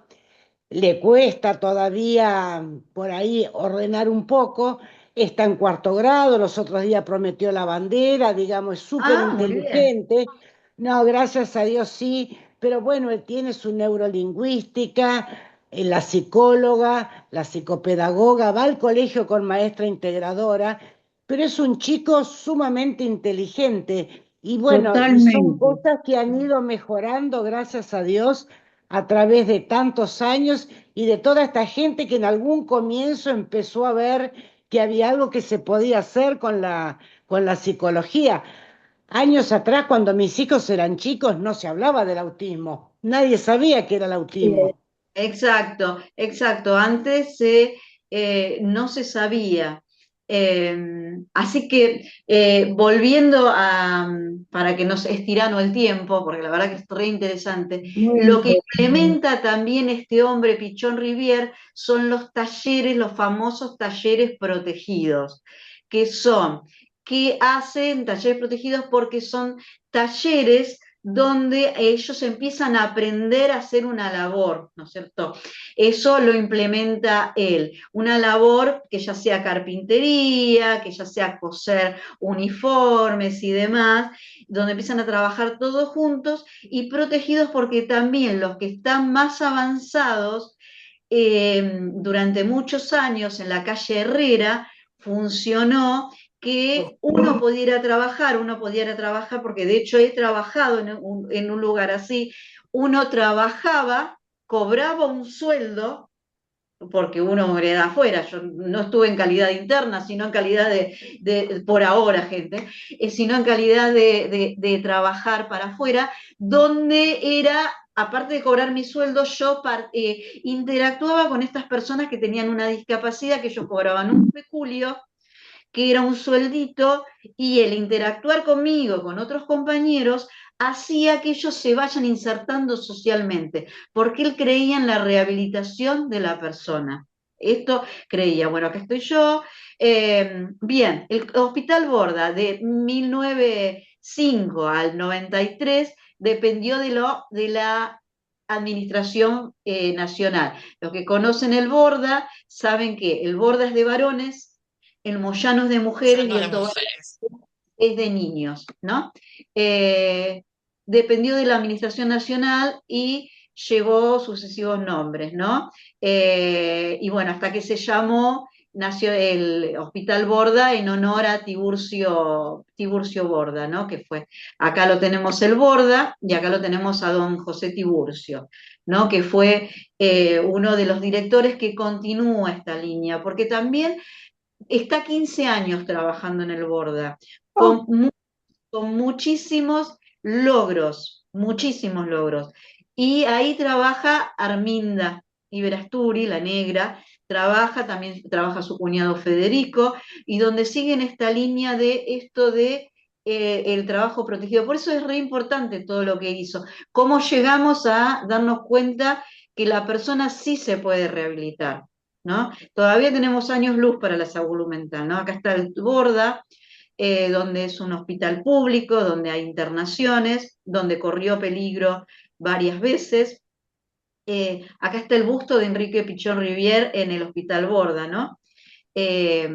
Le cuesta todavía por ahí ordenar un poco, está en 4º grado, los otros días prometió la bandera, digamos, es súper muy bien. inteligente. No, gracias a Dios sí, pero bueno, él tiene su neurolingüística, la psicóloga, la psicopedagoga, va al colegio con maestra integradora, pero es un chico sumamente inteligente. Y bueno, y son Totalmente. cosas que han ido mejorando, gracias a Dios, a través de tantos años y de toda esta gente que en algún comienzo empezó a ver que había algo que se podía hacer con la psicología. Años atrás, cuando mis hijos eran chicos, no se hablaba del autismo. Nadie sabía qué era el Sí, autismo. Exacto, exacto. Antes no se sabía. Así que volviendo para que nos estirano el tiempo, porque la verdad que es re interesante, muy lo que interesante. implementa también este hombre Pichón Rivière son los talleres, los famosos talleres protegidos, que son, que hacen talleres protegidos porque son talleres donde ellos empiezan a aprender a hacer una labor, ¿no es cierto? Eso lo implementa él, una labor que ya sea carpintería, que ya sea coser uniformes y demás, donde empiezan a trabajar todos juntos y protegidos porque también los que están más avanzados, durante muchos años en la calle Herrera funcionó que uno pudiera trabajar, porque de hecho he trabajado en un lugar así, uno trabajaba, cobraba un sueldo, porque uno era afuera, yo no estuve en calidad interna, sino en calidad por ahora, gente, sino en calidad de trabajar para afuera, donde era, aparte de cobrar mi sueldo, yo interactuaba con estas personas que tenían una discapacidad, que ellos cobraban un peculio, que era un sueldito, y el interactuar conmigo, con otros compañeros, hacía que ellos se vayan insertando socialmente, porque él creía en la rehabilitación de la persona. Esto creía, bueno, acá estoy yo. Bien, el Hospital Borda de 1905 al 93 dependió de la administración nacional. Los que conocen el Borda saben que el Borda es de varones, el Moyano es de mujeres Llanos y de el Tobar mujeres. es de niños, ¿no? Eh, Dependió de la Administración Nacional y llevó sucesivos nombres, ¿no? Y bueno, hasta que se llamó, nació el Hospital Borda en honor a Tiburcio Borda, ¿no? Que fue, acá lo tenemos el Borda y acá lo tenemos a don José Tiburcio, ¿no? Que fue uno de los directores que continúa esta línea, porque también está 15 años trabajando en el Borda, Oh, con, con muchísimos logros. Y ahí trabaja Arminda Iberasturi, la negra, también trabaja su cuñado Federico, y donde siguen esta línea de esto de el trabajo protegido. Por eso es re importante todo lo que hizo. Cómo llegamos a darnos cuenta que la persona sí se puede rehabilitar, ¿no? Todavía tenemos años luz para la salud mental, ¿no? Acá está el Borda, donde es un hospital público, donde hay internaciones, donde corrió peligro varias veces. Acá está el busto de Enrique Pichón Rivière en el Hospital Borda, ¿no? Eh,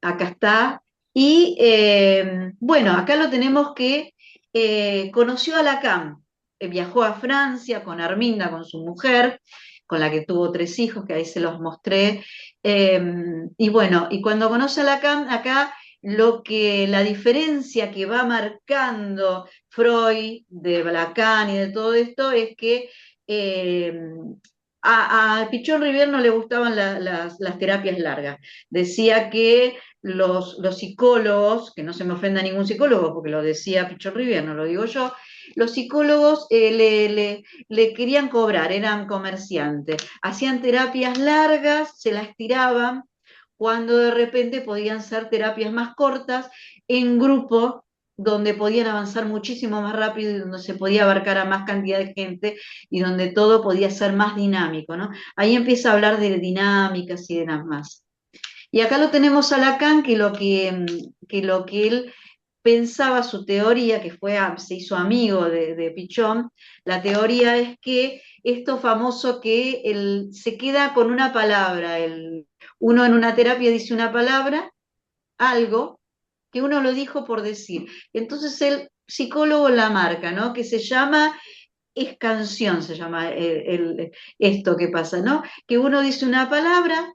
Acá está. Y bueno, acá lo tenemos que conoció a Lacan, viajó a Francia con Arminda, con su mujer, con la que tuvo 3 hijos, que ahí se los mostré. Y bueno, y cuando conoce a Lacan, acá la diferencia que va marcando Freud de Lacan y de todo esto es que eh, A Pichón Rivière no le gustaban las terapias largas. Decía que los psicólogos, que no se me ofenda ningún psicólogo, porque lo decía Pichón Rivière, no lo digo yo, los psicólogos le querían cobrar, eran comerciantes. Hacían terapias largas, se las tiraban, cuando de repente podían ser terapias más cortas, en grupo, donde podían avanzar muchísimo más rápido y donde se podía abarcar a más cantidad de gente y donde todo podía ser más dinámico, ¿no? Ahí empieza a hablar de dinámicas y demás. Y acá lo tenemos a Lacan, que lo que él pensaba, su teoría, que se hizo amigo de Pichón, la teoría es que esto famoso que se queda con una palabra, uno en una terapia dice una palabra, algo, que uno lo dijo por decir. Entonces el psicólogo la marca, ¿no? Que se llama escansión, se llama esto que pasa, ¿no? Que uno dice una palabra,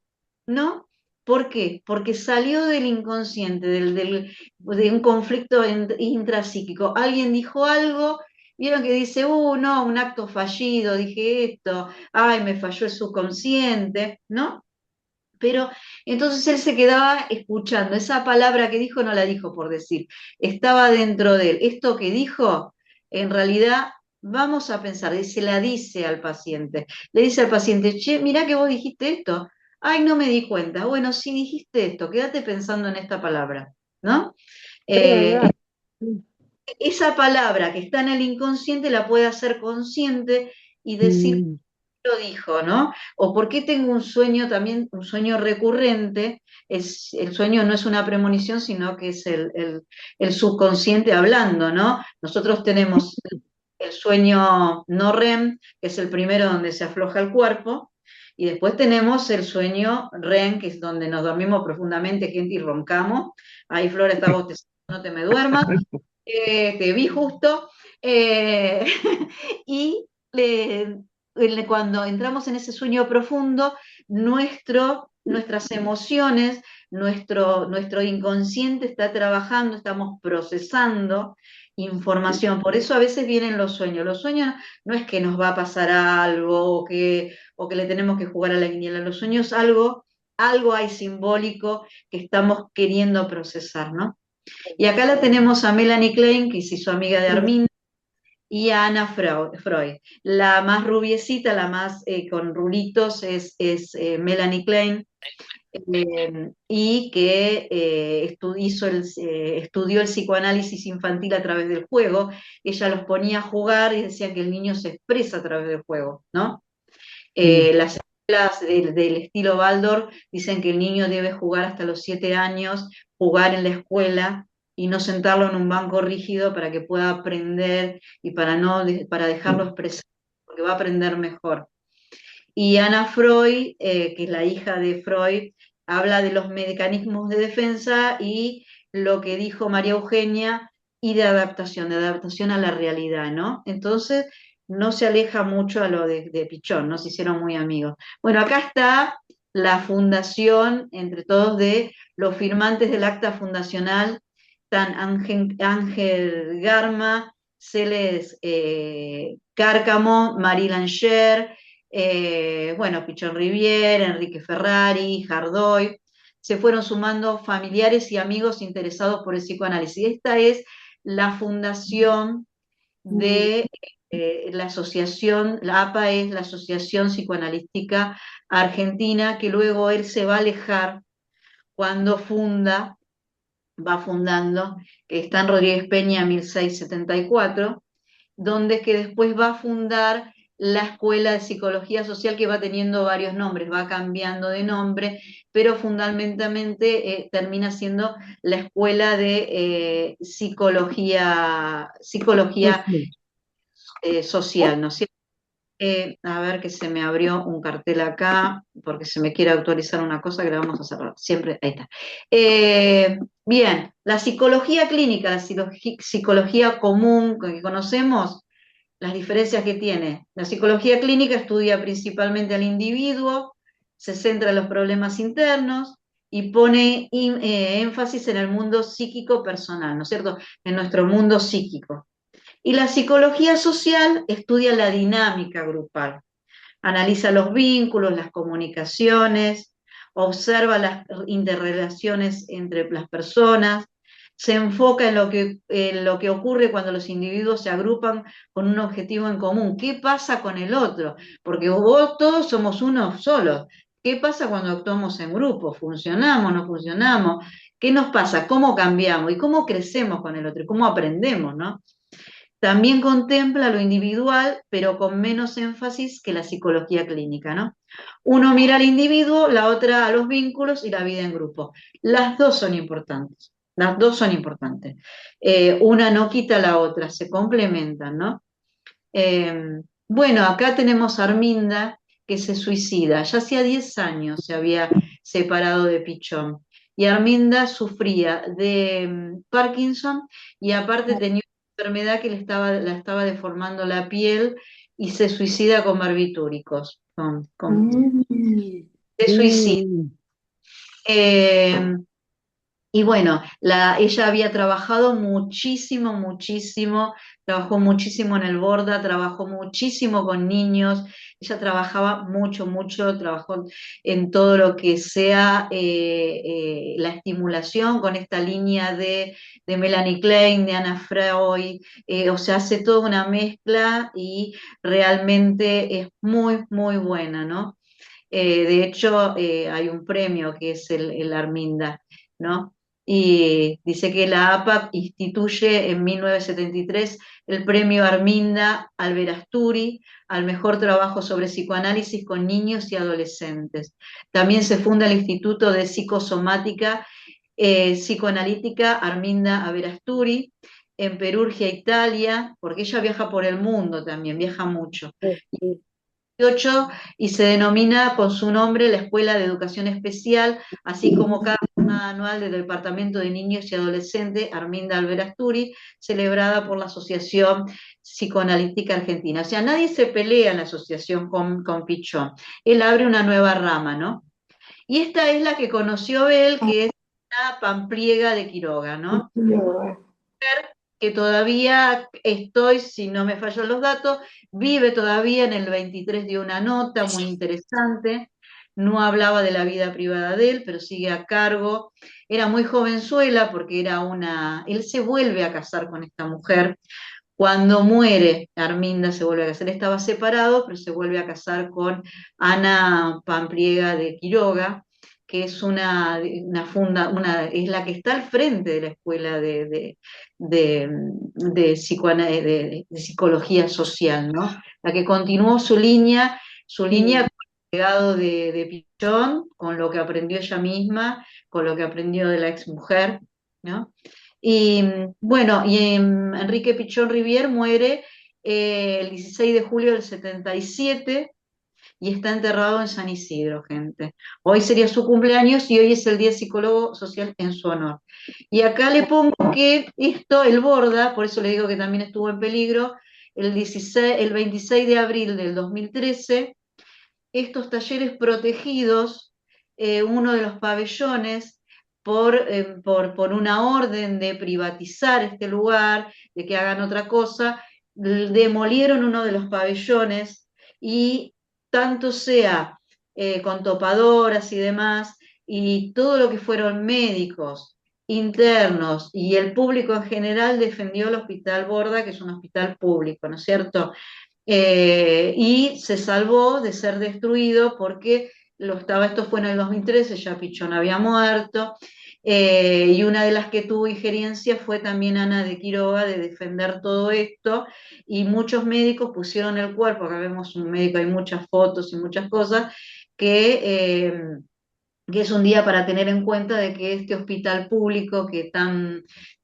¿no? ¿Por qué? Porque salió del inconsciente, de un conflicto intrapsíquico. Alguien dijo algo, vieron que dice, no, un acto fallido, dije esto, ay, me falló el subconsciente, ¿no? Pero entonces él se quedaba escuchando, esa palabra que dijo no la dijo por decir, estaba dentro de él. Esto que dijo, en realidad, vamos a pensar, y se la dice al paciente. Le dice al paciente, che, mirá que vos dijiste esto. Ay, no me di cuenta. Bueno, sí dijiste esto, quédate pensando en esta palabra, ¿no? Es verdad. Esa palabra que está en el inconsciente la puede hacer consciente y decir Mm. lo dijo, ¿no? O por qué tengo un sueño también, un sueño recurrente, el sueño no es una premonición, sino que es el subconsciente hablando, ¿no? Nosotros tenemos el sueño no REM, que es el primero donde se afloja el cuerpo, y después tenemos el sueño REM, que es donde nos dormimos profundamente, gente, y roncamos. Ahí Flora está bostezando, no te me duermas. Te vi justo. eh, y cuando entramos en ese sueño profundo, nuestras emociones, nuestro inconsciente está trabajando, estamos procesando información. Por eso a veces vienen los sueños. Los sueños no es que nos va a pasar algo o que le tenemos que jugar a la quiniela. Los sueños algo hay simbólico que estamos queriendo procesar, ¿no? Y acá la tenemos a Melanie Klein, que se hizo amiga de Armin, y a Ana Freud. La más rubiecita, la más con rulitos, es Melanie Klein, y que estudió el psicoanálisis infantil a través del juego. Ella los ponía a jugar y decía que el niño se expresa a través del juego, ¿no? Las escuelas del estilo Waldorf dicen que el niño debe jugar hasta los 7 años, jugar en la escuela y no sentarlo en un banco rígido para que pueda aprender y para dejarlo expresar, porque va a aprender mejor. Y Ana Freud, que es la hija de Freud, habla de los mecanismos de defensa y lo que dijo María Eugenia y de adaptación a la realidad, ¿no? Entonces, no se aleja mucho a lo de Pichón, no se hicieron muy amigos. Bueno, acá está la fundación, entre todos, de los firmantes del acta fundacional, están Ángel Garma, Celes Cárcamo, Marie Langer, bueno, Pichón Rivière, Enrique Ferrari, Jardoy, se fueron sumando familiares y amigos interesados por el psicoanálisis. Esta es la fundación de la asociación, la APA es la Asociación Psicoanalítica Argentina, que luego él se va a alejar cuando va fundando, que está en Rodríguez Peña 1674, donde es que después va a fundar la Escuela de Psicología Social, que va teniendo varios nombres, va cambiando de nombre, pero fundamentalmente termina siendo la Escuela de Psicología Social, ¿no es cierto? A ver que se me abrió un cartel acá, porque se me quiere actualizar una cosa que la vamos a cerrar. Siempre, ahí está. Bien, la psicología clínica, la psicología común que conocemos, las diferencias que tiene. La psicología clínica estudia principalmente al individuo, se centra en los problemas internos y pone énfasis en el mundo psíquico personal, ¿no es cierto? En nuestro mundo psíquico. Y la psicología social estudia la dinámica grupal. Analiza los vínculos, las comunicaciones, observa las interrelaciones entre las personas, se enfoca en lo que ocurre cuando los individuos se agrupan con un objetivo en común. ¿Qué pasa con el otro? Porque vos todos somos uno solo. ¿Qué pasa cuando actuamos en grupo? ¿Funcionamos? ¿No funcionamos? ¿Qué nos pasa? ¿Cómo cambiamos? ¿Y cómo crecemos con el otro? ¿Y cómo aprendemos, no? También contempla lo individual, pero con menos énfasis que la psicología clínica, ¿no? Uno mira al individuo, la otra a los vínculos y la vida en grupo. Las dos son importantes, las dos son importantes. Una no quita la otra, se complementan, ¿no? Bueno, acá tenemos a Arminda que se suicida. Ya hacía 10 años se había separado de Pichón. Y Arminda sufría de Parkinson y aparte tenía una enfermedad que la estaba deformando la piel y se suicida con barbitúricos. Se suicida. Mm. Eh, y bueno, ella había trabajado muchísimo, muchísimo, trabajó muchísimo en el Borda, trabajó muchísimo con niños, ella trabajaba mucho, mucho, trabajó en todo lo que sea la estimulación con esta línea de Melanie Klein, de Anna Freud, o sea, hace toda una mezcla y realmente es muy, muy buena, ¿no? De hecho, hay un premio que es el Arminda, ¿no? Y dice que la APA instituye en 1973 el premio Arminda Alberasturi al mejor trabajo sobre psicoanálisis con niños y adolescentes. También se funda el Instituto de Psicosomática Psicoanalítica Arminda Averasturi en Perugia, Italia, porque ella viaja por el mundo también, viaja mucho. Sí. 18 y se denomina con su nombre la Escuela de Educación Especial, así como cada jornada anual del Departamento de Niños y Adolescentes Arminda Alberasturi, celebrada por la Asociación Psicoanalítica Argentina. O sea, nadie se pelea en la asociación con Pichón. Él abre una nueva rama, ¿no? Y esta es la que conoció él, que es la Pampliega de Quiroga, ¿no? Que todavía estoy, si no me fallan los datos, vive todavía en el 23, dio una nota muy interesante, no hablaba de la vida privada de él, pero sigue a cargo, era muy jovenzuela porque él se vuelve a casar con esta mujer, cuando muere Arminda se vuelve a casar, él estaba separado, pero se vuelve a casar con Ana Pampliega de Quiroga, que es es la que está al frente de la escuela de psicología social, ¿no? La que continuó su línea con el legado de Pichón, con lo que aprendió ella misma, con lo que aprendió de la exmujer, ¿no? Y bueno, Enrique Pichón Rivière muere el 16 de julio del 77 y está enterrado en San Isidro, gente. Hoy sería su cumpleaños y hoy es el Día Psicólogo Social en su honor. Y acá le pongo que el Borda, por eso le digo que también estuvo en peligro, el 26 de abril del 2013, estos talleres protegidos, uno de los pabellones, por una orden de privatizar este lugar, de que hagan otra cosa, demolieron uno de los pabellones y tanto sea con topadoras y demás, y todo lo que fueron médicos, internos y el público en general defendió el Hospital Borda, que es un hospital público, ¿no es cierto? Y se salvó de ser destruido porque esto fue en el 2013, ya Pichón había muerto, y una de las que tuvo injerencia fue también Ana de Quiroga de defender todo esto, y muchos médicos pusieron el cuerpo, acá vemos un médico, hay muchas fotos y muchas cosas, que es un día para tener en cuenta de que este hospital público que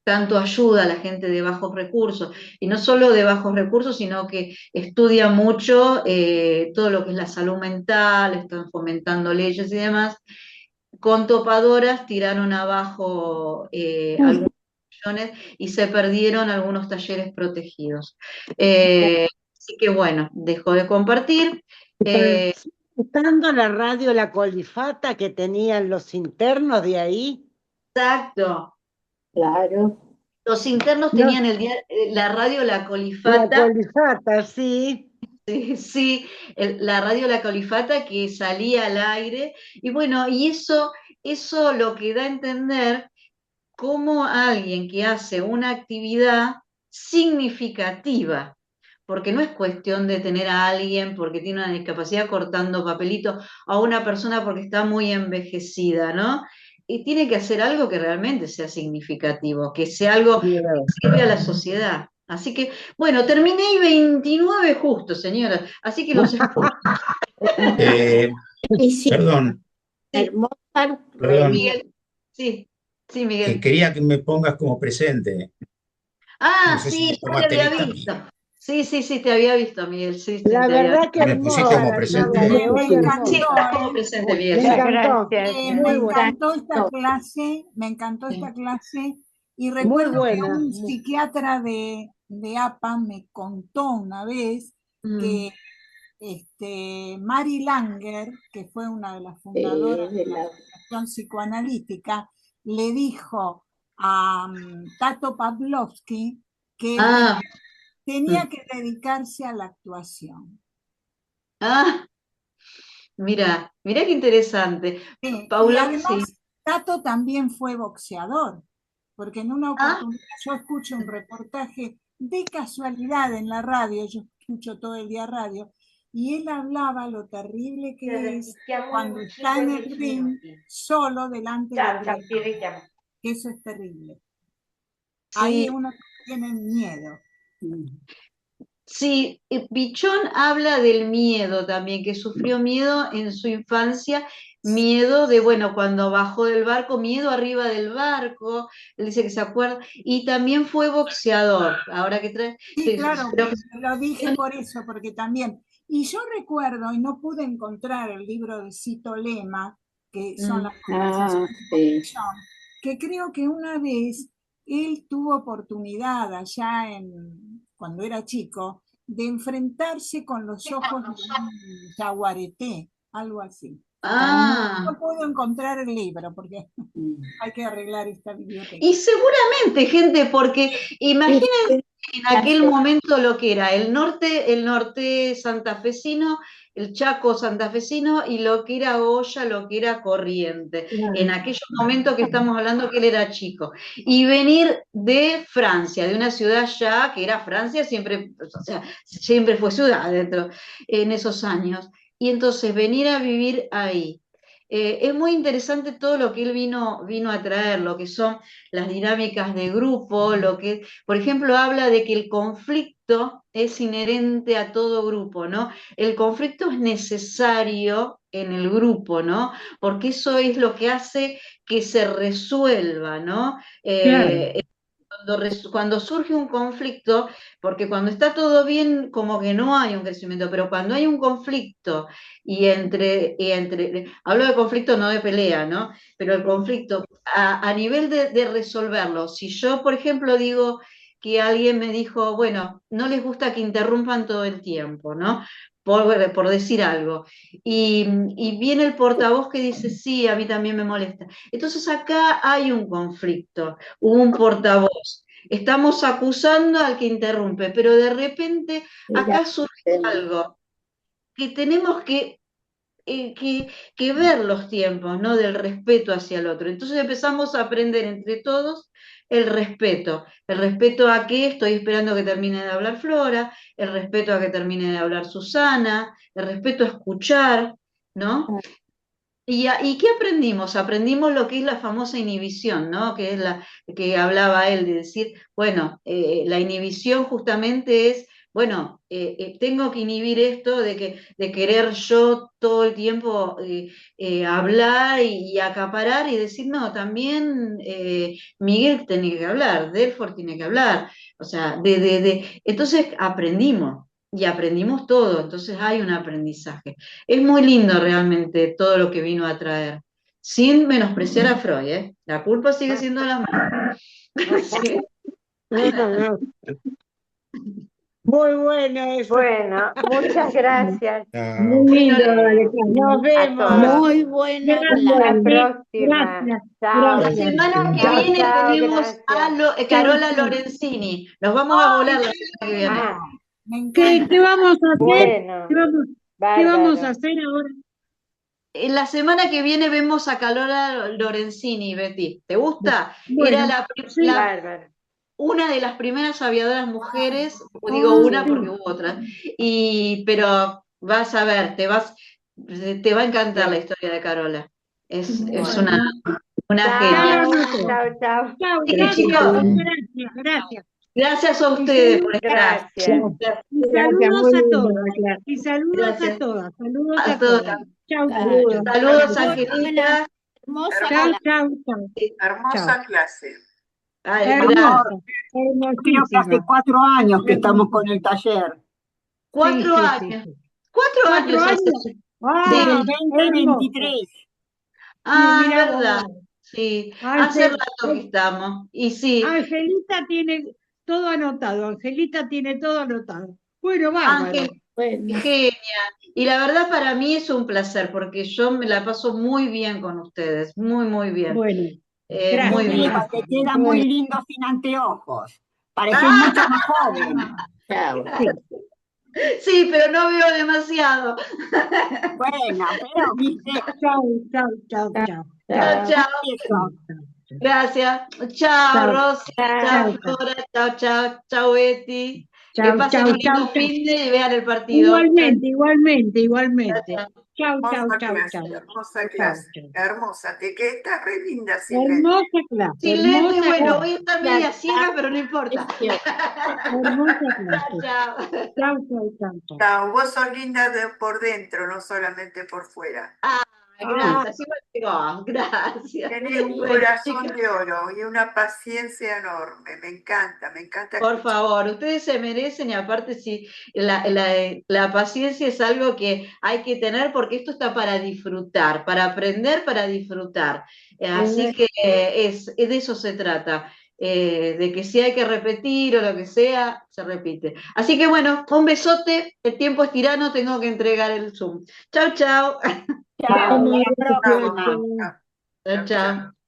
tanto ayuda a la gente de bajos recursos, y no solo de bajos recursos, sino que estudia mucho todo lo que es la salud mental, están fomentando leyes y demás, con topadoras tiraron abajo algunos millones y se perdieron algunos talleres protegidos. Así que bueno, dejo de compartir. Estando la radio La Colifata que tenían los internos de ahí. Exacto. Claro. Los internos No. tenían la radio La La Colifata, Colifata, sí. Sí, sí, la radio La Colifata que salía al aire, y bueno, y eso lo que da a entender cómo alguien que hace una actividad significativa, porque no es cuestión de tener a alguien porque tiene una discapacidad cortando papelito, a una persona porque está muy envejecida, ¿no? Y tiene que hacer algo que realmente sea significativo, que sea algo que sirve a la sociedad. Así que, bueno, terminé y 29 justo, señora. Así que los escucho. Y sí, Perdón, hermosa perdón, Miguel, sí, sí, Miguel. quería que me pongas como presente. No Ah, sé si sí, me ya te tomaste había lista. visto. Sí, sí, sí, te había visto, Miguel. Sí, sí, La te había verdad visto. que ¿Me pusiste hermosa como la charla presente? de Me hoy, Sí, encantó, hermosa. estás como presente, Miguel. Me Muchas encantó, gracias. me muy buena, encantó esta clase, me encantó esta clase y muy recuerdo que buena. un psiquiatra de APA me contó una vez Mm. que Mary Langer, que fue una de las fundadoras de la Asociación Psicoanalítica, le dijo a Tato Pavlovsky que él Ah, tenía mm. que dedicarse a la actuación. Ah, mira, mira qué interesante. Sí, y Paula, sí. además Tato también fue boxeador, porque en una Ah, oportunidad yo escucho un reportaje de casualidad en la radio, yo escucho todo el día radio, y él hablaba lo terrible que es cuando está en el ring solo delante del rival, que eso es terrible. Ahí sí, uno tiene miedo. sí. Pichón habla del miedo también, que sufrió miedo en su infancia, miedo de, bueno, cuando bajó del barco, miedo arriba del barco, él dice que se acuerda, y también fue boxeador, ahora que trae, Sí, claro, pero lo dije por eso, porque también. Y yo recuerdo, y no pude encontrar el libro de Cito Lema, que son mm, las conversaciones con Pichón, que creo que una vez él tuvo oportunidad allá cuando era chico, de enfrentarse con los ojos de un jaguareté, algo así. ah. No puedo encontrar el libro porque hay que arreglar esta biblioteca. Y seguramente, gente, porque imagínense en aquel momento lo que era el norte santafesino, el Chaco santafesino y lo que era Goya, lo que era Corriente, en aquellos momentos que estamos hablando que él era chico. Y venir de Francia, de una ciudad ya que era Francia, siempre, o sea, siempre fue ciudad dentro, en esos años. Y entonces venir a vivir ahí. Es muy interesante todo lo que él vino a traer, lo que son las dinámicas de grupo, lo que, por ejemplo, habla de que el conflicto es inherente a todo grupo, ¿no? El conflicto es necesario en el grupo, ¿no? Porque eso es lo que hace que se resuelva, ¿no? Claro. Cuando surge un conflicto, porque cuando está todo bien, como que no hay un crecimiento, pero cuando hay un conflicto hablo de conflicto, no de pelea, ¿no? Pero el conflicto, a nivel de resolverlo, si yo, por ejemplo, digo que alguien me dijo, bueno, no les gusta que interrumpan todo el tiempo, ¿no? Por decir algo. Y viene el portavoz que dice, sí, a mí también me molesta. Entonces acá hay un conflicto, hubo un portavoz. Estamos acusando al que interrumpe, pero de repente acá surge algo que tenemos que ver los tiempos, ¿no? Del respeto hacia el otro. Entonces empezamos a aprender entre todos el respeto. El respeto a que estoy esperando que termine de hablar Flora, el respeto a que termine de hablar Susana, el respeto a escuchar, ¿no? ¿Y qué aprendimos? Aprendimos lo que es la famosa inhibición, ¿no? Que es la que hablaba él, de decir, bueno, la inhibición justamente es, bueno, tengo que inhibir esto de querer yo todo el tiempo hablar y acaparar y decir, no, también Miguel tiene que hablar, Delford tiene que hablar. O sea, entonces aprendimos. Y aprendimos todo, entonces hay un aprendizaje. Es muy lindo realmente todo lo que vino a traer, sin menospreciar a Freud, ¿eh? La culpa sigue siendo la mía. Sí. Muy bueno eso. Bueno, muchas gracias No, Muy lindo, Bueno, Alejandra. Nos a vemos. todos. muy buena Gracias, Hasta la clase. próxima. gracias, Chao. la gracias. semana que Chao, viene chao, tenemos a gracias. Carola Lorenzini. Nos vamos a volar la semana que viene. Ah, Me ¿Qué encanta. vamos a hacer? Bueno, ¿Qué vamos a bárbaro. hacer ahora? En la semana que viene vemos a Carola Lorenzini, Betty. ¿Te gusta? Era Bueno, sí. Bárbaro. una de las primeras aviadoras mujeres, digo Ah, una sí. porque hubo otras, pero vas a ver, te va a encantar la Bien. historia de Carola. Es Bueno. una Ya genia. lo Chao, anoté. chao, chao. Chao, Sí, chao, chicos, chao. Gracias. gracias a Y ustedes por estar. Gracias. Y Gracias, saludos muy a lindo todas. la clase. Y saludos Gracias a todas. Saludos a a todos. todas. Chao, Saludos. chao. Saludos, Bueno, Angelita. hermosa Chao, clase. chao, chao. Hermosa clase. Ay, Mi gracias. amor, creo que hace Hermosísima. 4 años que estamos con Hermosísima. el taller. Sí, 4 sí, sí, años. sí. 4 ¿4 años hace. años? Sí. Ah, Del hermoso. 2023. Sí, Ah, mira verdad. vos. Sí, hace Ángel, rato que estamos. Y sí, Angelita tiene todo anotado. Angelita tiene todo anotado. Bueno, bárbaro. Ángel, Bueno, genia. Y la verdad para mí es un placer porque yo me la paso muy bien con ustedes. Muy, muy bien. Bueno, Muy gracias, bien. Eva, te gracias. queda bueno, muy lindo sin anteojos. Pareces mucho más joven. chao. Sí. Sí, pero no veo demasiado. Bueno, pero viste, Chao, chao, chao, chao. Chao, chao. eso. Gracias. Chao, Chao, Rosy. Chao, chao, chao. Flora. Chao, chao. Chao, Betty. Que Chao, pasen chao, un chao, lindo chao. fin de y vean el partido. Igualmente, igualmente, igualmente. Chao, Chao, chao, Hermosa chao, clase, chao. hermosa Chao, clase. chao. Hermosa. Te queda, estás re linda sin lente. Hermosa clase, sin lente, hermosa bueno, clase, voy a estar media ciega, pero no importa. Precioso. hermosa Chao, clase. chao. Chao, chao, chao, chao. Chao, vos sos linda por dentro, no solamente por fuera. Gracias, igual que vos, gracias. Tenés un Bueno, corazón chicas, de oro y una paciencia enorme. Me encanta por escuchar. favor, ustedes se merecen y aparte sí, la paciencia es algo que hay que tener porque esto está para disfrutar, para aprender, para disfrutar. Así que de eso se trata, de que si hay que repetir o lo que sea, se repite. Así que bueno, un besote, el tiempo es tirano, tengo que entregar el Zoom. Chau, chau. Chao, hasta la Chao, próxima. chao, Chau, chao. chau.